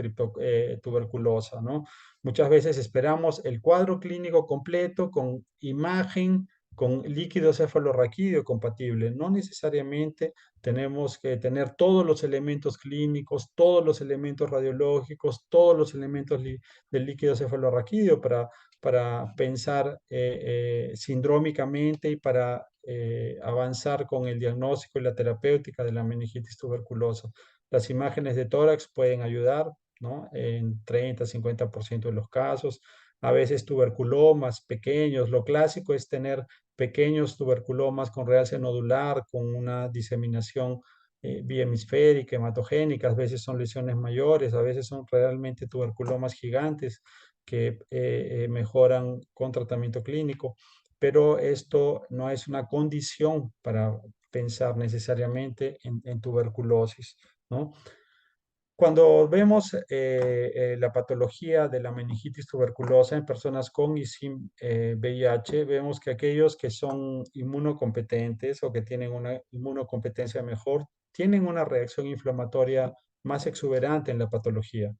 tuberculosa, ¿no? Muchas veces esperamos el cuadro clínico completo con imagen, con líquido cefalorraquídeo compatible. No necesariamente tenemos que tener todos los elementos clínicos, todos los elementos radiológicos, todos los elementos del líquido cefalorraquídeo para pensar sindrómicamente y para avanzar con el diagnóstico y la terapéutica de la meningitis tuberculosa. Las imágenes de tórax pueden ayudar, ¿no? En 30-50% de los casos. A veces tuberculomas pequeños. Lo clásico es tener pequeños tuberculomas con realce nodular, con una diseminación bihemisférica, hematogénica, a veces son lesiones mayores, a veces son realmente tuberculomas gigantes que mejoran con tratamiento clínico, pero esto no es una condición para pensar necesariamente en tuberculosis, ¿no? Cuando vemos la patología de la meningitis tuberculosa en personas con y sin VIH, vemos que aquellos que son inmunocompetentes o que tienen una inmunocompetencia mejor, tienen una reacción inflamatoria más exuberante en la patología.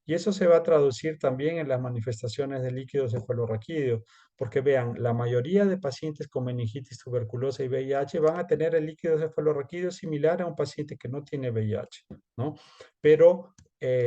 Y eso se va a traducir también en las manifestaciones de líquido cefalorraquídeo, porque vean, la mayoría de pacientes con meningitis tuberculosa y VIH van a tener el líquido cefalorraquídeo similar a un paciente que no tiene VIH, ¿no? Pero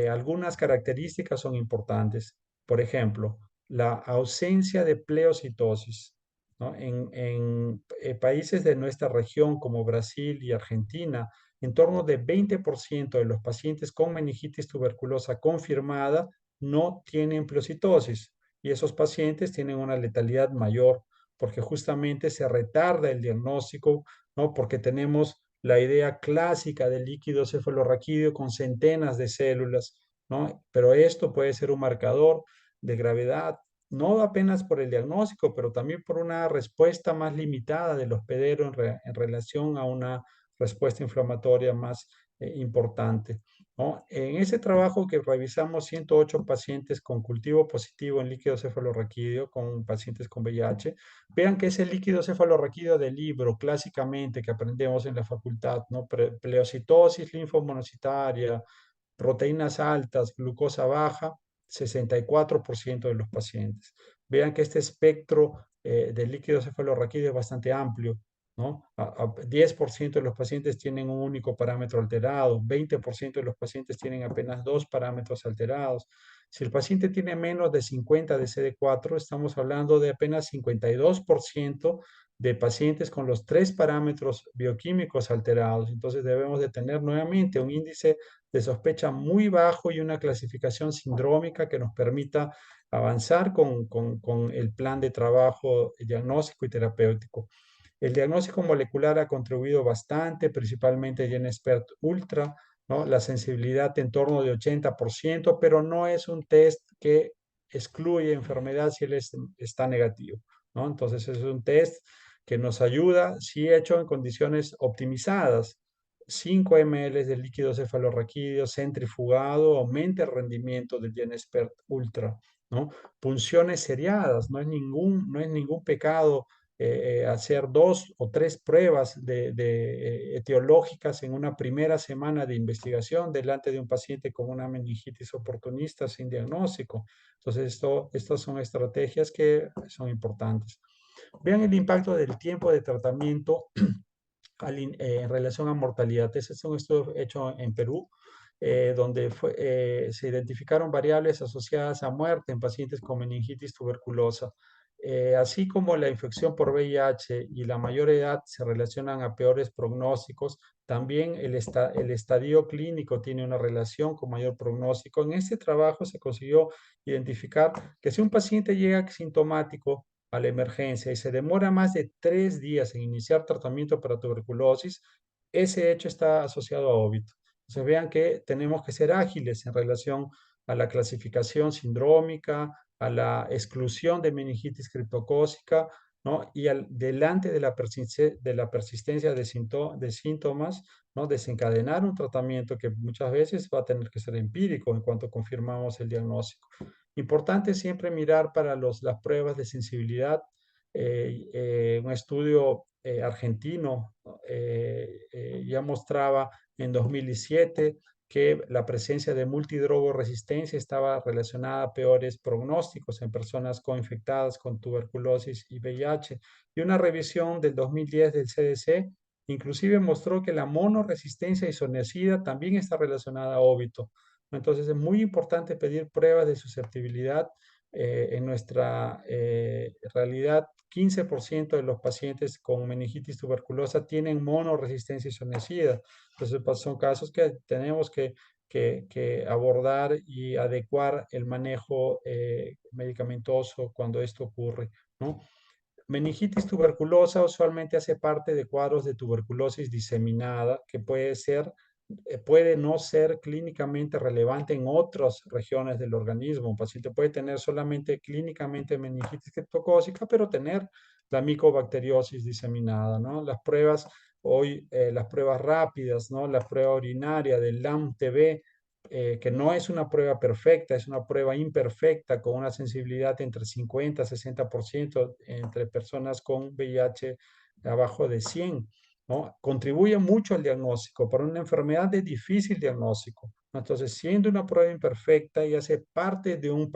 algunas características son importantes. Por ejemplo, la ausencia de pleocitosis, ¿no? En países de nuestra región como Brasil y Argentina, en torno de 20% de los pacientes con meningitis tuberculosa confirmada no tienen pleocitosis y esos pacientes tienen una letalidad mayor porque justamente se retarda el diagnóstico, ¿no? Porque tenemos la idea clásica del líquido cefalorraquídeo con centenas de células, ¿no? Pero esto puede ser un marcador de gravedad, no apenas por el diagnóstico, pero también por una respuesta más limitada del hospedero en relación a una respuesta inflamatoria más importante, ¿no? En ese trabajo que revisamos 108 pacientes con cultivo positivo en líquido cefalorraquídeo, con pacientes con VIH, vean que ese líquido cefalorraquídeo del libro, clásicamente que aprendemos en la facultad, ¿no? Pleocitosis linfomonocitaria, proteínas altas, glucosa baja, 64% de los pacientes. Vean que este espectro del líquido cefalorraquídeo es bastante amplio, ¿no? 10% de los pacientes tienen un único parámetro alterado, 20% de los pacientes tienen apenas 2 parámetros alterados. Si el paciente tiene menos de 50 de CD4, estamos hablando de apenas 52% de pacientes con los 3 parámetros bioquímicos alterados. Entonces debemos de tener nuevamente un índice de sospecha muy bajo y una clasificación sindrómica que nos permita avanzar con el plan de trabajo diagnóstico y terapéutico. El diagnóstico molecular ha contribuido bastante, principalmente GenExpert Ultra, ¿no? La sensibilidad en torno de 80%, pero no es un test que excluye enfermedad si él está negativo, ¿no? Entonces es un test que nos ayuda, si hecho en condiciones optimizadas, 5 ml de líquido cefalorraquídeo centrifugado aumenta el rendimiento del GeneSpert Ultra, ¿no? Punciones seriadas, no es ningún pecado hacer 2 o 3 pruebas etiológicas en una primera semana de investigación delante de un paciente con una meningitis oportunista sin diagnóstico. Entonces, estas son estrategias que son importantes. Vean el impacto del tiempo de tratamiento en relación a mortalidad. Ese es un estudio hecho en Perú, donde se identificaron variables asociadas a muerte en pacientes con meningitis tuberculosa. Así como la infección por VIH y la mayor edad se relacionan a peores pronósticos, también el estadio clínico tiene una relación con mayor pronóstico. En este trabajo se consiguió identificar que si un paciente llega sintomático a la emergencia y se demora más de 3 días en iniciar tratamiento para tuberculosis, ese hecho está asociado a óbito. Entonces vean que tenemos que ser ágiles en relación a la clasificación sindrómica, a la exclusión de meningitis criptocócica, ¿no? Y delante de la persistencia de síntomas, ¿no? Desencadenar un tratamiento que muchas veces va a tener que ser empírico en cuanto confirmamos el diagnóstico. Importante siempre mirar para las pruebas de sensibilidad. Un estudio argentino ya mostraba en 2007 que la presencia de multidrogo-resistencia estaba relacionada a peores pronósticos en personas coinfectadas con tuberculosis y VIH. Y una revisión del 2010 del CDC inclusive mostró que la monoresistencia isoniazida también está relacionada a óbito. Entonces es muy importante pedir pruebas de susceptibilidad. En nuestra realidad, 15% de los pacientes con meningitis tuberculosa tienen monoresistencia isoniazida. Entonces son casos que tenemos que abordar y adecuar el manejo medicamentoso cuando esto ocurre, ¿no? Meningitis tuberculosa usualmente hace parte de cuadros de tuberculosis diseminada que puede no ser clínicamente relevante en otras regiones del organismo. Un paciente puede tener solamente clínicamente meningitis criptocócica, pero tener la micobacteriosis diseminada, ¿no? Las pruebas hoy, las pruebas rápidas, ¿no? La prueba urinaria del LAM-TB, que no es una prueba perfecta, es una prueba imperfecta con una sensibilidad entre 50 y 60% entre personas con VIH abajo de 100, ¿no? Contribuye mucho al diagnóstico para una enfermedad de difícil diagnóstico, ¿no? Entonces, siendo una prueba imperfecta y hace parte de un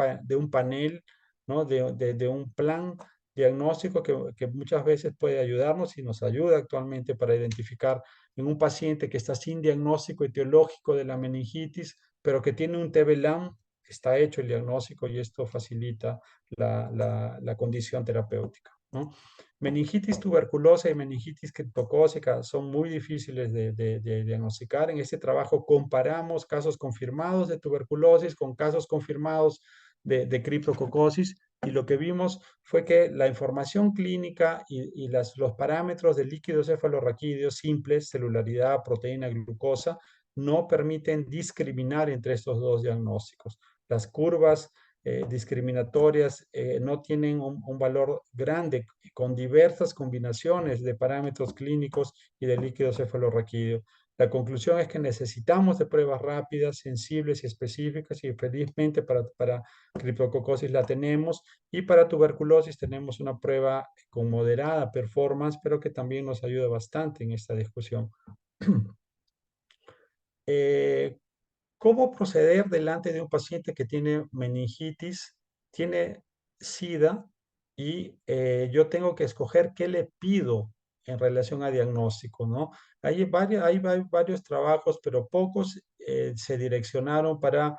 panel, ¿no? De un plan diagnóstico que muchas veces puede ayudarnos y nos ayuda actualmente para identificar en un paciente que está sin diagnóstico etiológico de la meningitis, pero que tiene un TB-LAM, está hecho el diagnóstico y esto facilita la condición terapéutica, ¿no? Meningitis tuberculosa y meningitis criptocócica son muy difíciles de diagnosticar. En este trabajo comparamos casos confirmados de tuberculosis con casos confirmados de criptococosis y lo que vimos fue que la información clínica y los parámetros del líquido cefalorraquídeo simples, celularidad, proteína, glucosa, no permiten discriminar entre estos dos diagnósticos. Las curvas discriminatorias no tienen un valor grande con diversas combinaciones de parámetros clínicos y de líquido cefalorraquídeo. La conclusión es que necesitamos de pruebas rápidas, sensibles y específicas y felizmente para criptococosis la tenemos y para tuberculosis tenemos una prueba con moderada performance, pero que también nos ayuda bastante en esta discusión. ¿Cómo proceder delante de un paciente que tiene meningitis, tiene SIDA y yo tengo que escoger qué le pido en relación a diagnóstico, ¿no? Hay varios trabajos, pero pocos se direccionaron para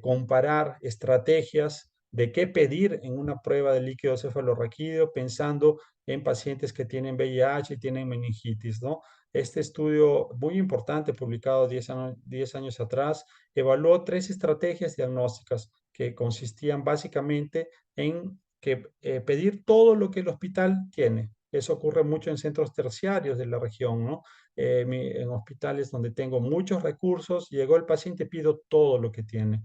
comparar estrategias de qué pedir en una prueba de líquido cefalorraquídeo pensando en pacientes que tienen VIH y tienen meningitis, ¿no? Este estudio muy importante, publicado 10 años atrás, evaluó 3 estrategias diagnósticas que consistían básicamente en pedir todo lo que el hospital tiene. Eso ocurre mucho en centros terciarios de la región, ¿no? En hospitales donde tengo muchos recursos, llegó el paciente, pido todo lo que tiene.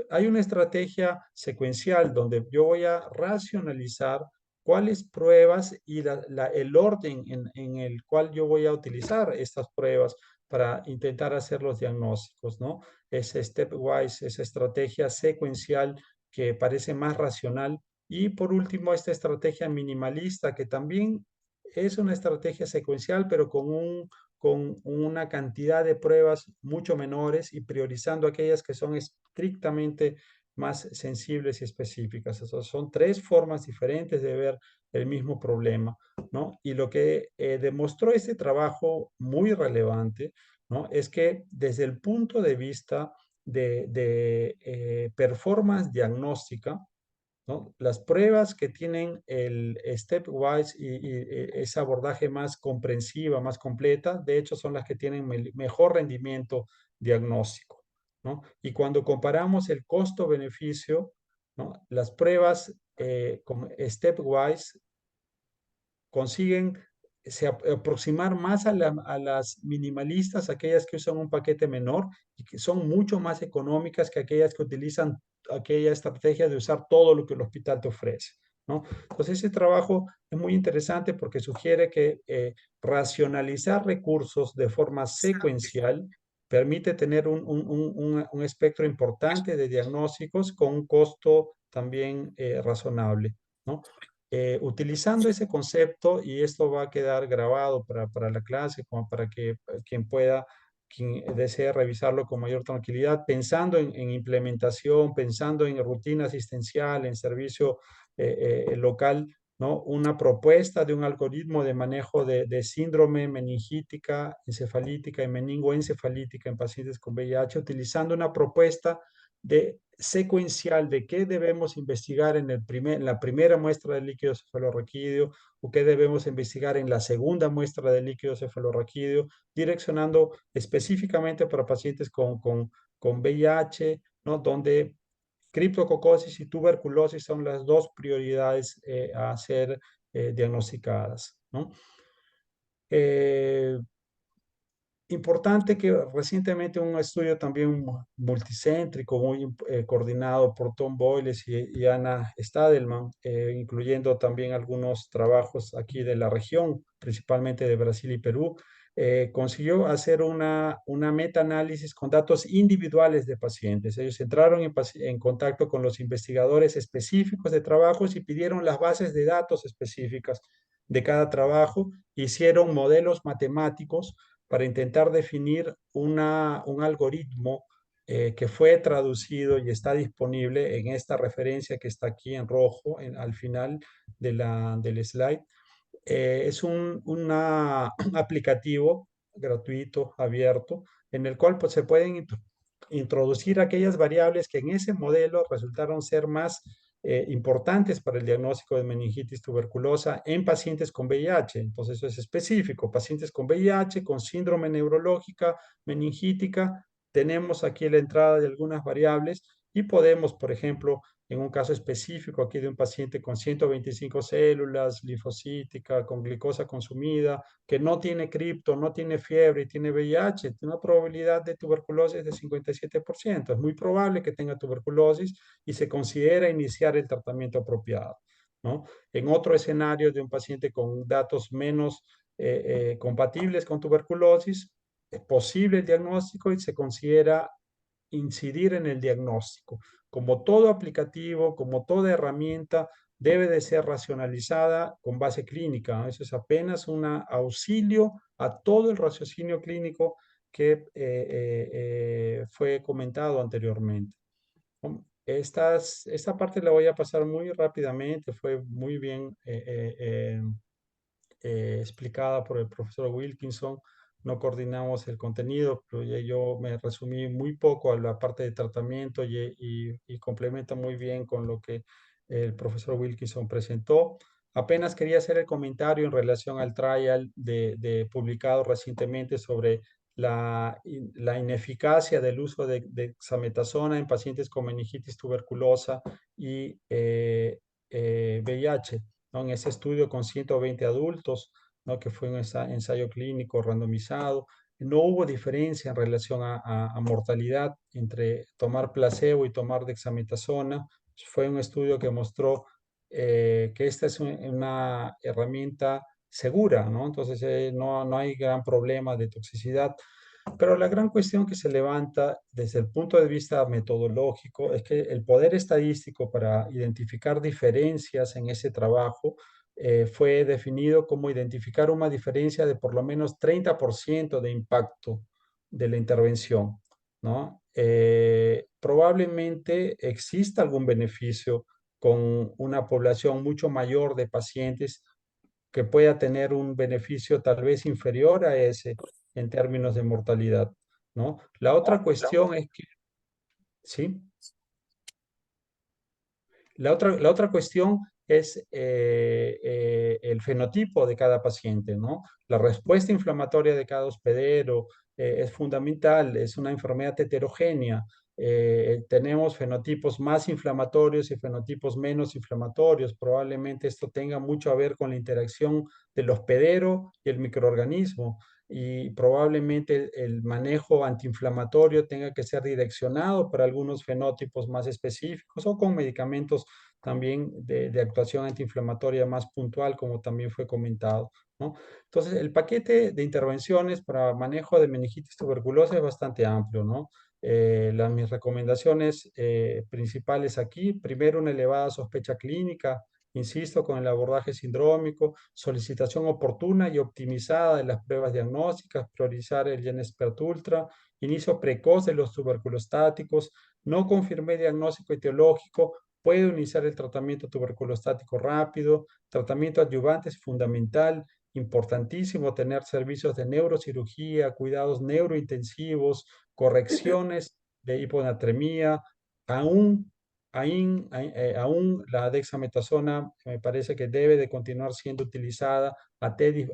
Hay una estrategia secuencial donde yo voy a racionalizar cuáles pruebas y el orden en el cual yo voy a utilizar estas pruebas para intentar hacer los diagnósticos, ¿no? Ese stepwise, esa estrategia secuencial que parece más racional. Y por último, esta estrategia minimalista, que también es una estrategia secuencial, pero con una cantidad de pruebas mucho menores y priorizando aquellas que son estrictamente más sensibles y específicas. Esas son tres formas diferentes de ver el mismo problema, ¿no? Y lo que demostró este trabajo muy relevante, ¿no? Es que desde el punto de vista de performance diagnóstica, ¿no? Las pruebas que tienen el stepwise y ese abordaje más comprensiva, más completa, de hecho son las que tienen mejor rendimiento diagnóstico, ¿no? Y cuando comparamos el costo-beneficio, ¿no? Las pruebas con stepwise consiguen aproximar más a las minimalistas, aquellas que usan un paquete menor y que son mucho más económicas que aquellas que utilizan aquella estrategia de usar todo lo que el hospital te ofrece, ¿no? Entonces ese trabajo es muy interesante porque sugiere que racionalizar recursos de forma secuencial permite tener un espectro importante de diagnósticos con un costo también razonable, ¿no? Utilizando ese concepto, y esto va a quedar grabado para la clase, como para que quien desee revisarlo con mayor tranquilidad, pensando en implementación, pensando en rutina asistencial, en servicio local, ¿no? Una propuesta de un algoritmo de manejo de síndrome meningítica, encefalítica y meningoencefalítica en pacientes con VIH, utilizando una propuesta de secuencial de qué debemos investigar en la primera muestra de líquido cefalorraquídeo o qué debemos investigar en la segunda muestra de líquido cefalorraquídeo, direccionando específicamente para pacientes con VIH, ¿no? Donde criptococosis y tuberculosis son las dos prioridades a ser diagnosticadas, ¿no? Eh, Importante que recientemente un estudio también multicéntrico, muy coordinado por Tom Boyles y Anna Stadelman, incluyendo también algunos trabajos aquí de la región, principalmente de Brasil y Perú, consiguió hacer una meta-análisis con datos individuales de pacientes. Ellos entraron en contacto con los investigadores específicos de trabajos y pidieron las bases de datos específicas de cada trabajo, hicieron modelos matemáticos para intentar definir un algoritmo que fue traducido y está disponible en esta referencia que está aquí en rojo al final del slide. Es un aplicativo gratuito, abierto, en el cual pues, se pueden introducir aquellas variables que en ese modelo resultaron ser más importantes para el diagnóstico de meningitis tuberculosa en pacientes con VIH. Entonces, eso es específico. Pacientes con VIH, con síndrome neurológica, meningítica, tenemos aquí la entrada de algunas variables y podemos, por ejemplo, en un caso específico aquí de un paciente con 125 células, linfocítica, con glicosa consumida, que no tiene cripto, no tiene fiebre y tiene VIH, tiene una probabilidad de tuberculosis de 57%. Es muy probable que tenga tuberculosis y se considera iniciar el tratamiento apropiado, ¿no? En otro escenario de un paciente con datos menos compatibles con tuberculosis, es posible el diagnóstico y se considera incidir en el diagnóstico. Como todo aplicativo, como toda herramienta, debe de ser racionalizada con base clínica. Eso es apenas un auxilio a todo el raciocinio clínico que fue comentado anteriormente. Esta parte la voy a pasar muy rápidamente, fue muy bien explicada por el profesor Wilkinson. No coordinamos el contenido, pero ya yo me resumí muy poco a la parte de tratamiento y complementa muy bien con lo que el profesor Wilkinson presentó. Apenas quería hacer el comentario en relación al trial publicado recientemente sobre la ineficacia del uso de dexametasona en pacientes con meningitis tuberculosa y VIH, ¿no? En ese estudio con 120 adultos, ¿no? Que fue un ensayo clínico randomizado, no hubo diferencia en relación a mortalidad entre tomar placebo y tomar dexametasona. Fue un estudio que mostró que esta es una herramienta segura, ¿no? Entonces no hay gran problema de toxicidad. Pero la gran cuestión que se levanta desde el punto de vista metodológico es que el poder estadístico para identificar diferencias en ese trabajo fue definido como identificar una diferencia de por lo menos 30% de impacto de la intervención, ¿no? Probablemente exista algún beneficio con una población mucho mayor de pacientes que pueda tener un beneficio tal vez inferior a ese en términos de mortalidad, ¿no? La otra cuestión es que, ¿sí? La otra cuestión es el fenotipo de cada paciente, ¿no? La respuesta inflamatoria de cada hospedero es fundamental, es una enfermedad heterogénea. Tenemos fenotipos más inflamatorios y fenotipos menos inflamatorios. Probablemente esto tenga mucho a ver con la interacción del hospedero y el microorganismo. Y probablemente el manejo antiinflamatorio tenga que ser direccionado para algunos fenotipos más específicos o con medicamentos también de actuación antiinflamatoria más puntual, como también fue comentado, ¿no? Entonces, el paquete de intervenciones para manejo de meningitis tuberculosa es bastante amplio, ¿no? Mis recomendaciones principales aquí, primero una elevada sospecha clínica, insisto, con el abordaje sindrómico, solicitación oportuna y optimizada de las pruebas diagnósticas, priorizar el GeneSpert Ultra, inicio precoz de los tuberculostáticos, no confirmé diagnóstico etiológico, puedo iniciar el tratamiento tuberculostático rápido, tratamiento adyuvante es fundamental, importantísimo tener servicios de neurocirugía, cuidados neurointensivos, correcciones de hiponatremia, aún aún la dexametasona me parece que debe de continuar siendo utilizada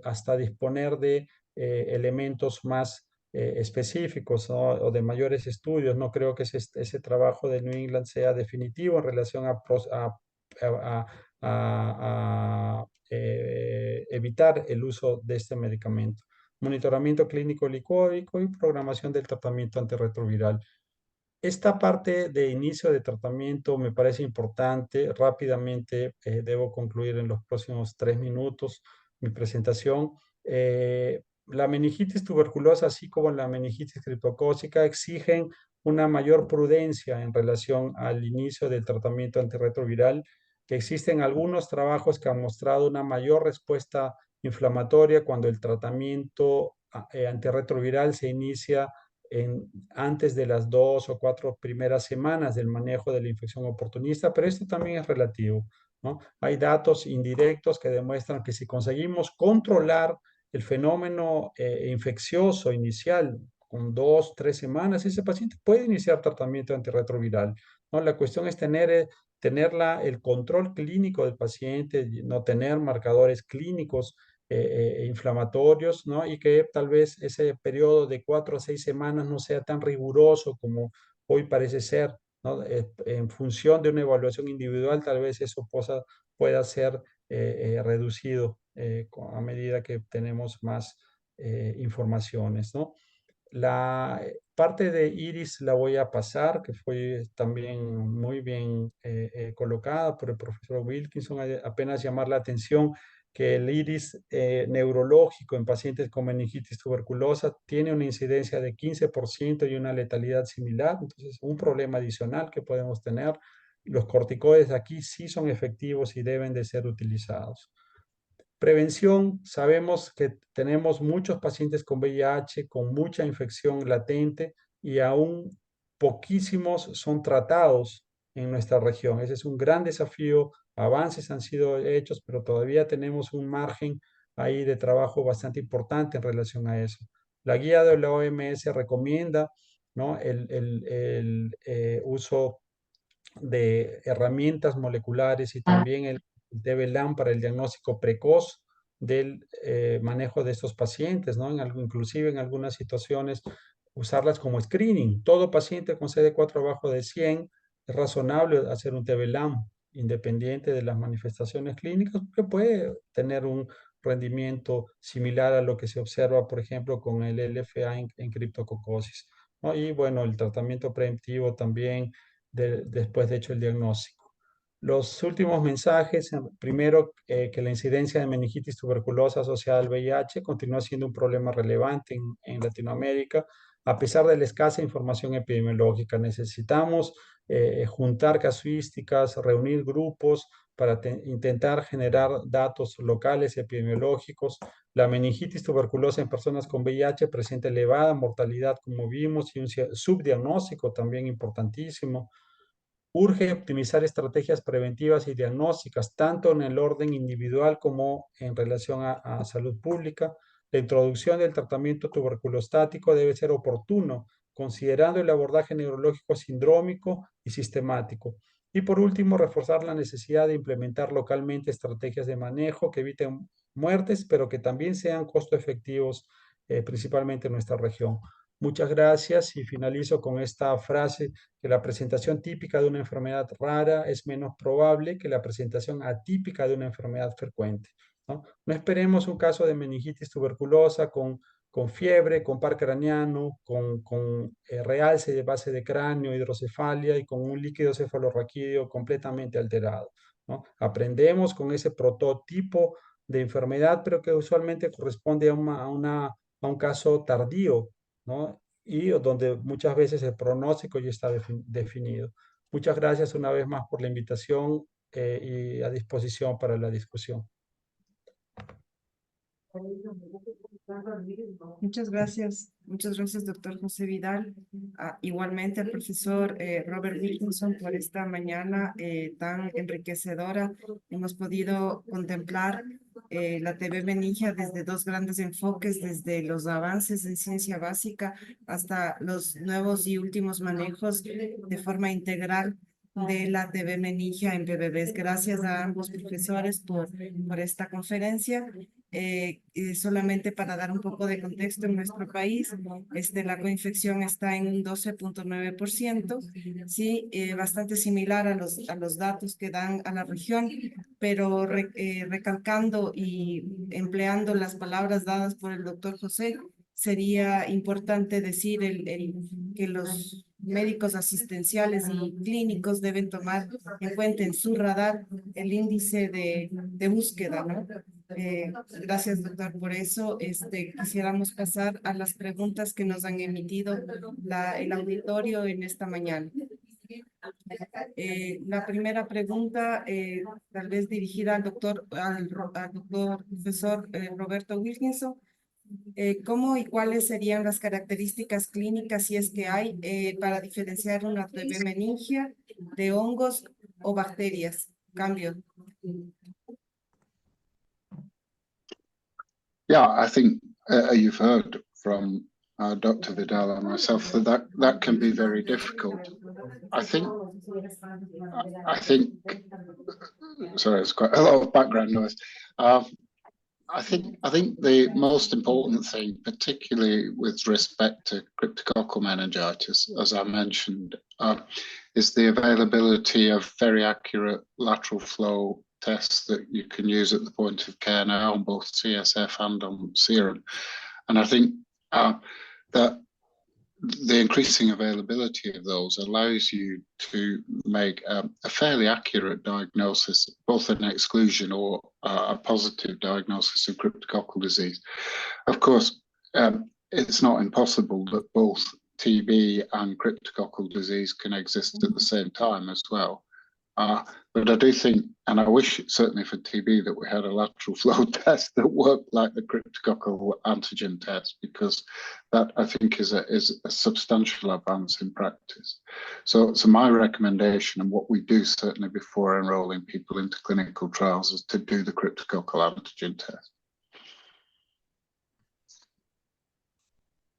hasta disponer de elementos más específicos, ¿no? O de mayores estudios. No creo que ese trabajo de New England sea definitivo en relación a evitar el uso de este medicamento. Monitoramiento clínico licórico y programación del tratamiento antirretroviral. Esta parte de inicio de tratamiento me parece importante. Rápidamente debo concluir en los próximos 3 minutos mi presentación. La meningitis tuberculosa, así como la meningitis criptocócica, exigen una mayor prudencia en relación al inicio del tratamiento antirretroviral, que existen algunos trabajos que han mostrado una mayor respuesta inflamatoria cuando el tratamiento antirretroviral se inicia antes de las 2 o 4 primeras semanas del manejo de la infección oportunista, pero esto también es relativo, ¿no? Hay datos indirectos que demuestran que si conseguimos controlar el fenómeno infeccioso inicial con 2, 3 semanas, ese paciente puede iniciar tratamiento antirretroviral, ¿no? La cuestión es tener el control clínico del paciente, no tener marcadores clínicos inflamatorios, ¿no? Y que tal vez ese periodo de 4 a 6 semanas no sea tan riguroso como hoy parece ser, ¿no? En función de una evaluación individual, tal vez eso pueda ser reducido a medida que tenemos más informaciones, ¿no? La parte de Iris la voy a pasar, que fue también muy bien colocada por el profesor Wilkinson. Apenas llamar la atención que el iris neurológico en pacientes con meningitis tuberculosa tiene una incidencia de 15% y una letalidad similar. Entonces, un problema adicional que podemos tener. Los corticoides aquí sí son efectivos y deben de ser utilizados. Prevención, sabemos que tenemos muchos pacientes con VIH, con mucha infección latente y aún poquísimos son tratados en nuestra región. Ese es un gran desafío. Avances han sido hechos, pero todavía tenemos un margen ahí de trabajo bastante importante en relación a eso. La guía de la OMS recomienda, ¿no? el uso de herramientas moleculares y también el DBLAM para el diagnóstico precoz del manejo de estos pacientes, ¿no? Inclusive en algunas situaciones usarlas como screening. Todo paciente con CD4 abajo de 100 es razonable hacer un TBLAM independiente de las manifestaciones clínicas porque puede tener un rendimiento similar a lo que se observa, por ejemplo, con el LFA en criptococosis, ¿no? Y bueno, el tratamiento preventivo también después de hecho el diagnóstico. Los últimos mensajes, primero, que la incidencia de meningitis tuberculosa asociada al VIH continúa siendo un problema relevante en Latinoamérica, a pesar de la escasa información epidemiológica. Necesitamos juntar casuísticas, reunir grupos para intentar generar datos locales epidemiológicos. La meningitis tuberculosa en personas con VIH presenta elevada mortalidad, como vimos, y un subdiagnóstico también importantísimo. Urge optimizar estrategias preventivas y diagnósticas, tanto en el orden individual como en relación a salud pública. La introducción del tratamiento tuberculostático debe ser oportuno, considerando el abordaje neurológico sindrómico y sistemático. Y por último, reforzar la necesidad de implementar localmente estrategias de manejo que eviten muertes, pero que también sean costo efectivos, principalmente en nuestra región. Muchas gracias y finalizo con esta frase: que la presentación típica de una enfermedad rara es menos probable que la presentación atípica de una enfermedad frecuente, ¿no? No esperemos un caso de meningitis tuberculosa con fiebre, con par craneano, con realce de base de cráneo, hidrocefalia y con un líquido cefalorraquídeo completamente alterado, ¿no? Aprendemos con ese prototipo de enfermedad, pero que usualmente corresponde a un caso tardío, ¿no? Y donde muchas veces el pronóstico ya está definido. Muchas gracias una vez más por la invitación, y a disposición para la discusión. Muchas gracias, doctor José Vidal. Igualmente al profesor Robert Wilkinson por esta mañana tan enriquecedora. Hemos podido contemplar la TB meningia desde dos grandes enfoques, desde los avances en ciencia básica hasta los nuevos y últimos manejos de forma integral de la TB meningia en bebés. Gracias a ambos profesores por esta conferencia. Solamente para dar un poco de contexto, en nuestro país la coinfección está en un 12.9%, sí, bastante similar a los datos que dan a la región, pero recalcando y empleando las palabras dadas por el doctor José, sería importante decir que los médicos asistenciales y clínicos deben tomar en cuenta en su radar el índice de búsqueda, ¿no? Gracias, doctor, por eso. Quisiéramos pasar a las preguntas que nos han emitido el auditorio en esta mañana. La primera pregunta, tal vez dirigida al doctor profesor Roberto Wilkinson. ¿Cómo y cuáles serían las características clínicas, si es que hay, para diferenciar una TB meningia de hongos o bacterias? Cambio. Yeah, I think you've heard from Dr. Vidal and myself that can be very difficult. I think, sorry, it's quite a lot of background noise. I think the most important thing, particularly with respect to cryptococcal meningitis, as I mentioned, is the availability of very accurate lateral flow tests that you can use at the point of care now on both CSF and on serum. And I think that the increasing availability of those allows you to make a fairly accurate diagnosis, both an exclusion or a positive diagnosis of cryptococcal disease. Of course, it's not impossible that both TB and cryptococcal disease can exist at the same time as well. But I do think, and I wish certainly for TB, that we had a lateral flow test that worked like the cryptococcal antigen test, because that, I think, is a substantial advance in practice. So my recommendation, and what we do certainly before enrolling people into clinical trials, is to do the cryptococcal antigen test.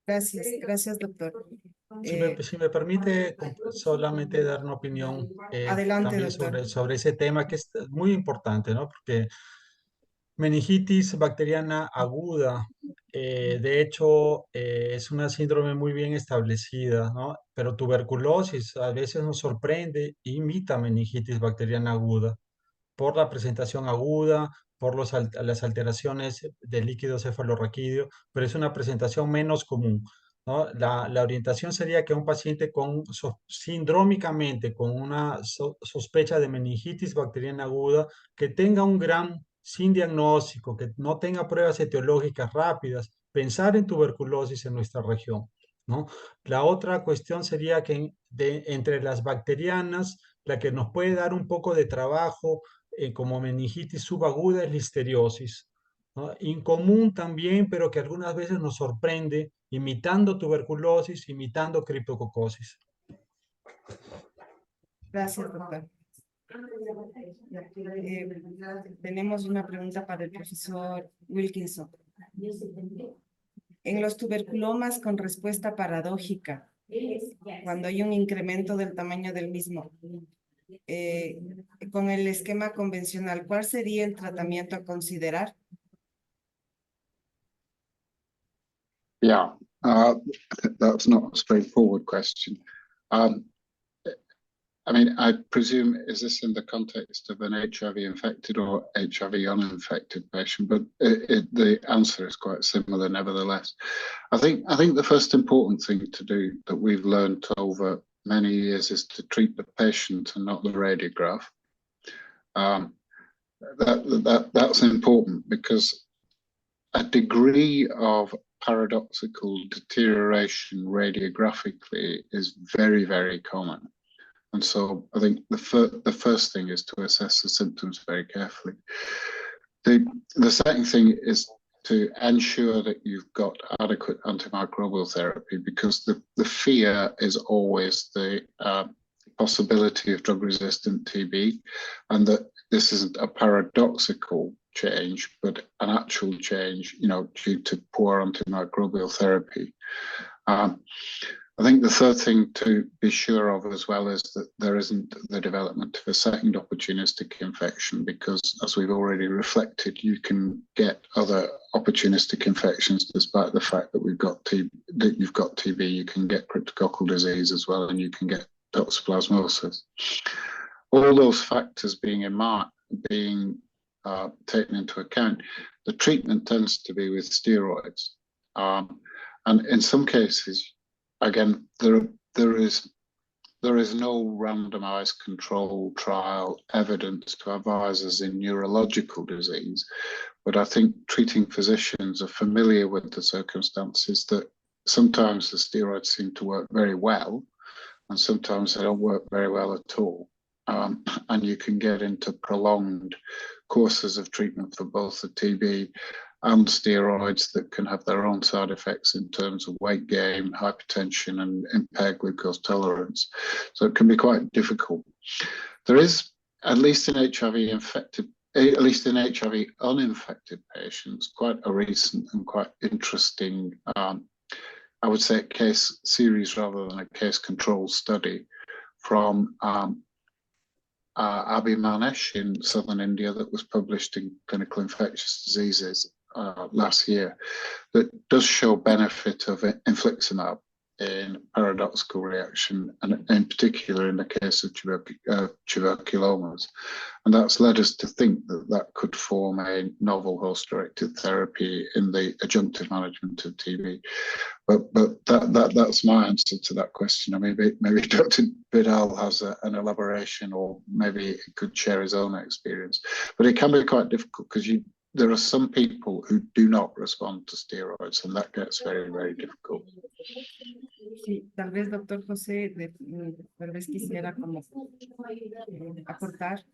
Gracias, doctor. Si me permite solamente dar una opinión Adelante, también doctor. sobre ese tema, que es muy importante, ¿no? Porque meningitis bacteriana aguda, de hecho, es una síndrome muy bien establecida, ¿no? Pero tuberculosis a veces nos sorprende e imita meningitis bacteriana aguda por la presentación aguda, por las alteraciones del líquido cefalorraquídeo, pero es una presentación menos común. ¿no? La orientación sería que un paciente sindrómicamente con una sospecha de meningitis bacteriana aguda, que tenga un GRAM sin diagnóstico, que no tenga pruebas etiológicas rápidas, pensar en tuberculosis en nuestra región, ¿no? La otra cuestión sería que entre las bacterianas, la que nos puede dar un poco de trabajo como meningitis subaguda es listeriosis, ¿no? Incomún también, pero que algunas veces nos sorprende, imitando tuberculosis, imitando criptococosis. Gracias, doctor. Tenemos una pregunta para el profesor Wilkinson. En los tuberculomas con respuesta paradójica, cuando hay un incremento del tamaño del mismo, con el esquema convencional, ¿cuál sería el tratamiento a considerar? Yeah, that's not a straightforward question. I mean, I presume, is this in the context of an HIV infected or HIV uninfected patient? But the answer is quite similar nevertheless. I think the first important thing to do that we've learned over many years is to treat the patient and not the radiograph. That's important because a degree of paradoxical deterioration radiographically is very, very common. And so I think the first thing is to assess the symptoms very carefully. The second thing is to ensure that you've got adequate antimicrobial therapy, because the fear is always the possibility of drug-resistant TB, and that this isn't a paradoxical change, but an actual change, due to poor antimicrobial therapy. I think the third thing to be sure of as well is that there isn't the development of a second opportunistic infection, because as we've already reflected, you can get other opportunistic infections despite the fact that you've got TB. You can get cryptococcal disease as well, and you can get toxoplasmosis. All those factors being taken into account, the treatment tends to be with steroids, and in some cases, again, there is no randomized control trial evidence to advise us in neurological disease, but I think treating physicians are familiar with the circumstances that sometimes the steroids seem to work very well, and sometimes they don't work very well at all. And you can get into prolonged courses of treatment for both the TB and steroids that can have their own side effects in terms of weight gain, hypertension, and impaired glucose tolerance. So it can be quite difficult. There is, at least in HIV uninfected patients, quite a recent and quite interesting, I would say, case series rather than a case control study from Abhimanesh in southern India that was published in Clinical Infectious Diseases last year, that does show benefit of infliximab in paradoxical reaction, and in particular in the case of tuberculomas. And that's led us to think that could form a novel host-directed therapy in the adjunctive management of TB. But that's my answer to that question. I mean, maybe Dr. Vidal has an elaboration, or maybe he could share his own experience. But it can be quite difficult because there are some people who do not respond to steroids, and that gets very, very difficult. Sí, tal vez, doctor José, tal vez quisiera como aportar.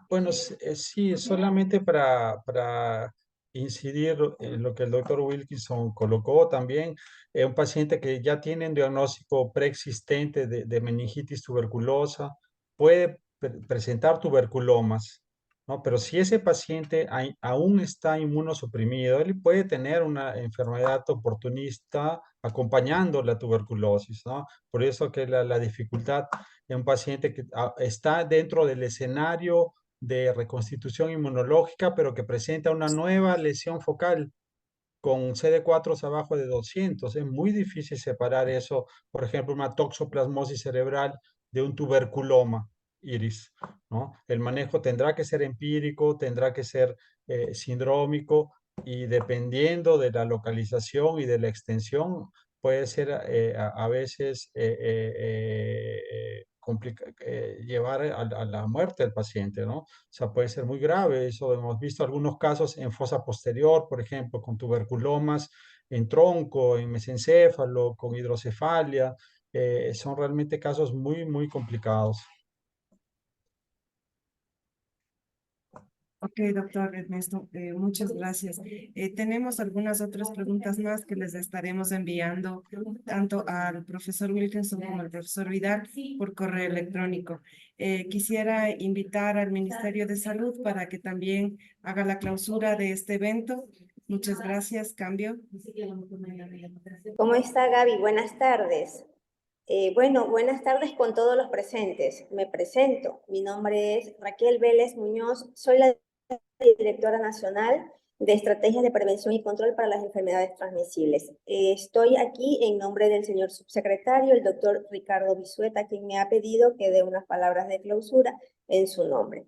Bueno, sí, solamente para incidir en lo que el doctor Wilkinson colocó también, un paciente que ya tiene un diagnóstico preexistente de meningitis tuberculosa puede presentar tuberculomas, ¿no? Pero si ese paciente aún está inmunosuprimido, él puede tener una enfermedad oportunista acompañando la tuberculosis, ¿no? Por eso que la dificultad en un paciente que está dentro del escenario de reconstitución inmunológica, pero que presenta una nueva lesión focal con CD4 abajo de 200. Es muy difícil separar eso, por ejemplo, una toxoplasmosis cerebral de un tuberculoma iris, ¿no? El manejo tendrá que ser empírico, tendrá que ser sindrómico, y dependiendo de la localización y de la extensión, puede ser a veces llevar a la muerte del paciente, ¿no? O sea, puede ser muy grave. Eso hemos visto algunos casos en fosa posterior, por ejemplo, con tuberculomas en tronco, en mesencéfalo, con hidrocefalia. Son realmente casos muy, muy complicados. Ok, doctor Ernesto, muchas gracias. Tenemos algunas otras preguntas más que les estaremos enviando tanto al profesor Wilkinson como al profesor Vidal por correo electrónico. Quisiera invitar al Ministerio de Salud para que también haga la clausura de este evento. Muchas gracias. Cambio. ¿Cómo está Gaby? Buenas tardes. Bueno, buenas tardes con todos los presentes. Me presento. Mi nombre es Raquel Vélez Muñoz. Soy la directora nacional de Estrategias de Prevención y Control para las Enfermedades Transmisibles. Estoy aquí en nombre del señor subsecretario, el doctor Ricardo Bisueta, quien me ha pedido que dé unas palabras de clausura en su nombre.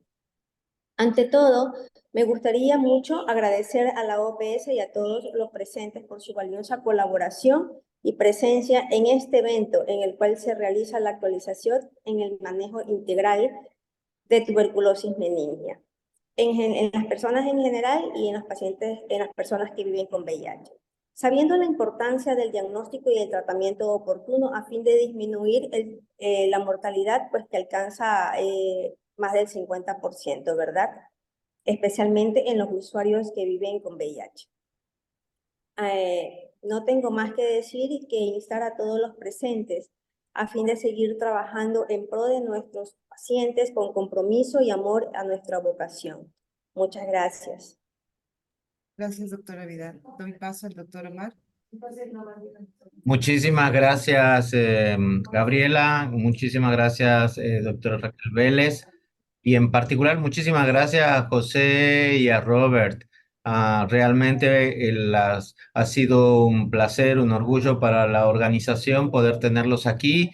Ante todo, me gustaría mucho agradecer a la OPS y a todos los presentes por su valiosa colaboración y presencia en este evento en el cual se realiza la actualización en el manejo integral de tuberculosis meningia en las personas en general y en los pacientes, en las personas que viven con VIH. Sabiendo la importancia del diagnóstico y el tratamiento oportuno a fin de disminuir la mortalidad, pues que alcanza más del 50%, ¿verdad? Especialmente en los usuarios que viven con VIH. No tengo más que decir y que instar a todos los presentes a fin de seguir trabajando en pro de nuestros pacientes con compromiso y amor a nuestra vocación. Muchas gracias. Gracias, doctora Vidal. Doy paso al doctor Omar. Muchísimas gracias, Gabriela. Muchísimas gracias, doctor Raquel Vélez. Y en particular, muchísimas gracias a José y a Robert. Realmente ha sido un placer, un orgullo para la organización poder tenerlos aquí.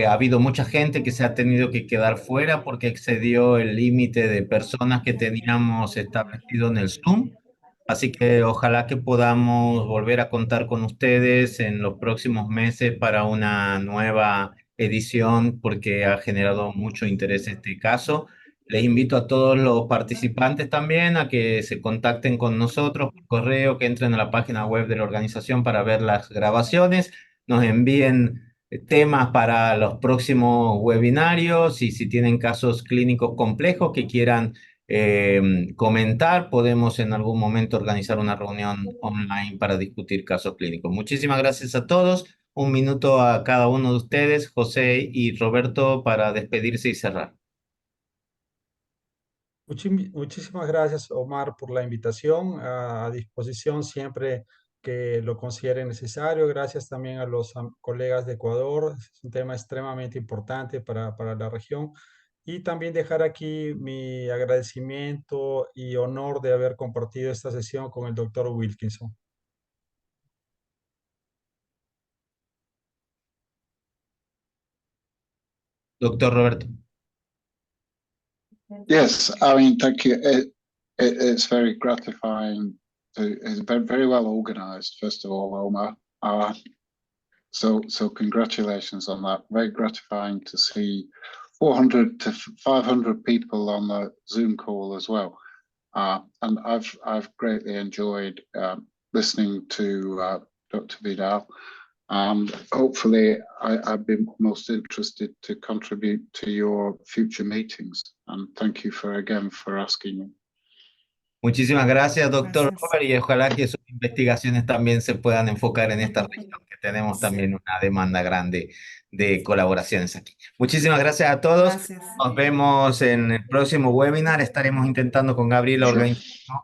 Ha habido mucha gente que se ha tenido que quedar fuera porque excedió el límite de personas que teníamos establecido en el Zoom. Así que ojalá que podamos volver a contar con ustedes en los próximos meses para una nueva edición porque ha generado mucho interés este caso. Les invito a todos los participantes también a que se contacten con nosotros por correo, que entren a la página web de la organización para ver las grabaciones, nos envíen temas para los próximos webinarios y si tienen casos clínicos complejos que quieran comentar, podemos en algún momento organizar una reunión online para discutir casos clínicos. Muchísimas gracias a todos. Un minuto a cada uno de ustedes, José y Roberto, para despedirse y cerrar. Muchísimas gracias, Omar, por la invitación. A disposición siempre que lo considere necesario. Gracias también a los colegas de Ecuador. Es un tema extremadamente importante para la región. Y también dejar aquí mi agradecimiento y honor de haber compartido esta sesión con el doctor Wilkinson. Doctor Roberto. Yes, I mean, thank you. It's very gratifying. It's very, very well organized, first of all, Omar. So congratulations on that. Very gratifying to see 400 to 500 people on the Zoom call as well. And I've greatly enjoyed listening to Dr. Vidal. And hopefully I've been most interested to contribute to your future meetings. And thank you again for asking me. Muchísimas gracias, doctor Gracias. Robert, y ojalá que sus investigaciones también se puedan enfocar en esta región, que tenemos también una demanda grande de colaboraciones aquí. Muchísimas gracias a todos. Gracias. Nos vemos en el próximo webinar. Estaremos intentando con Gabriela Sure. organizar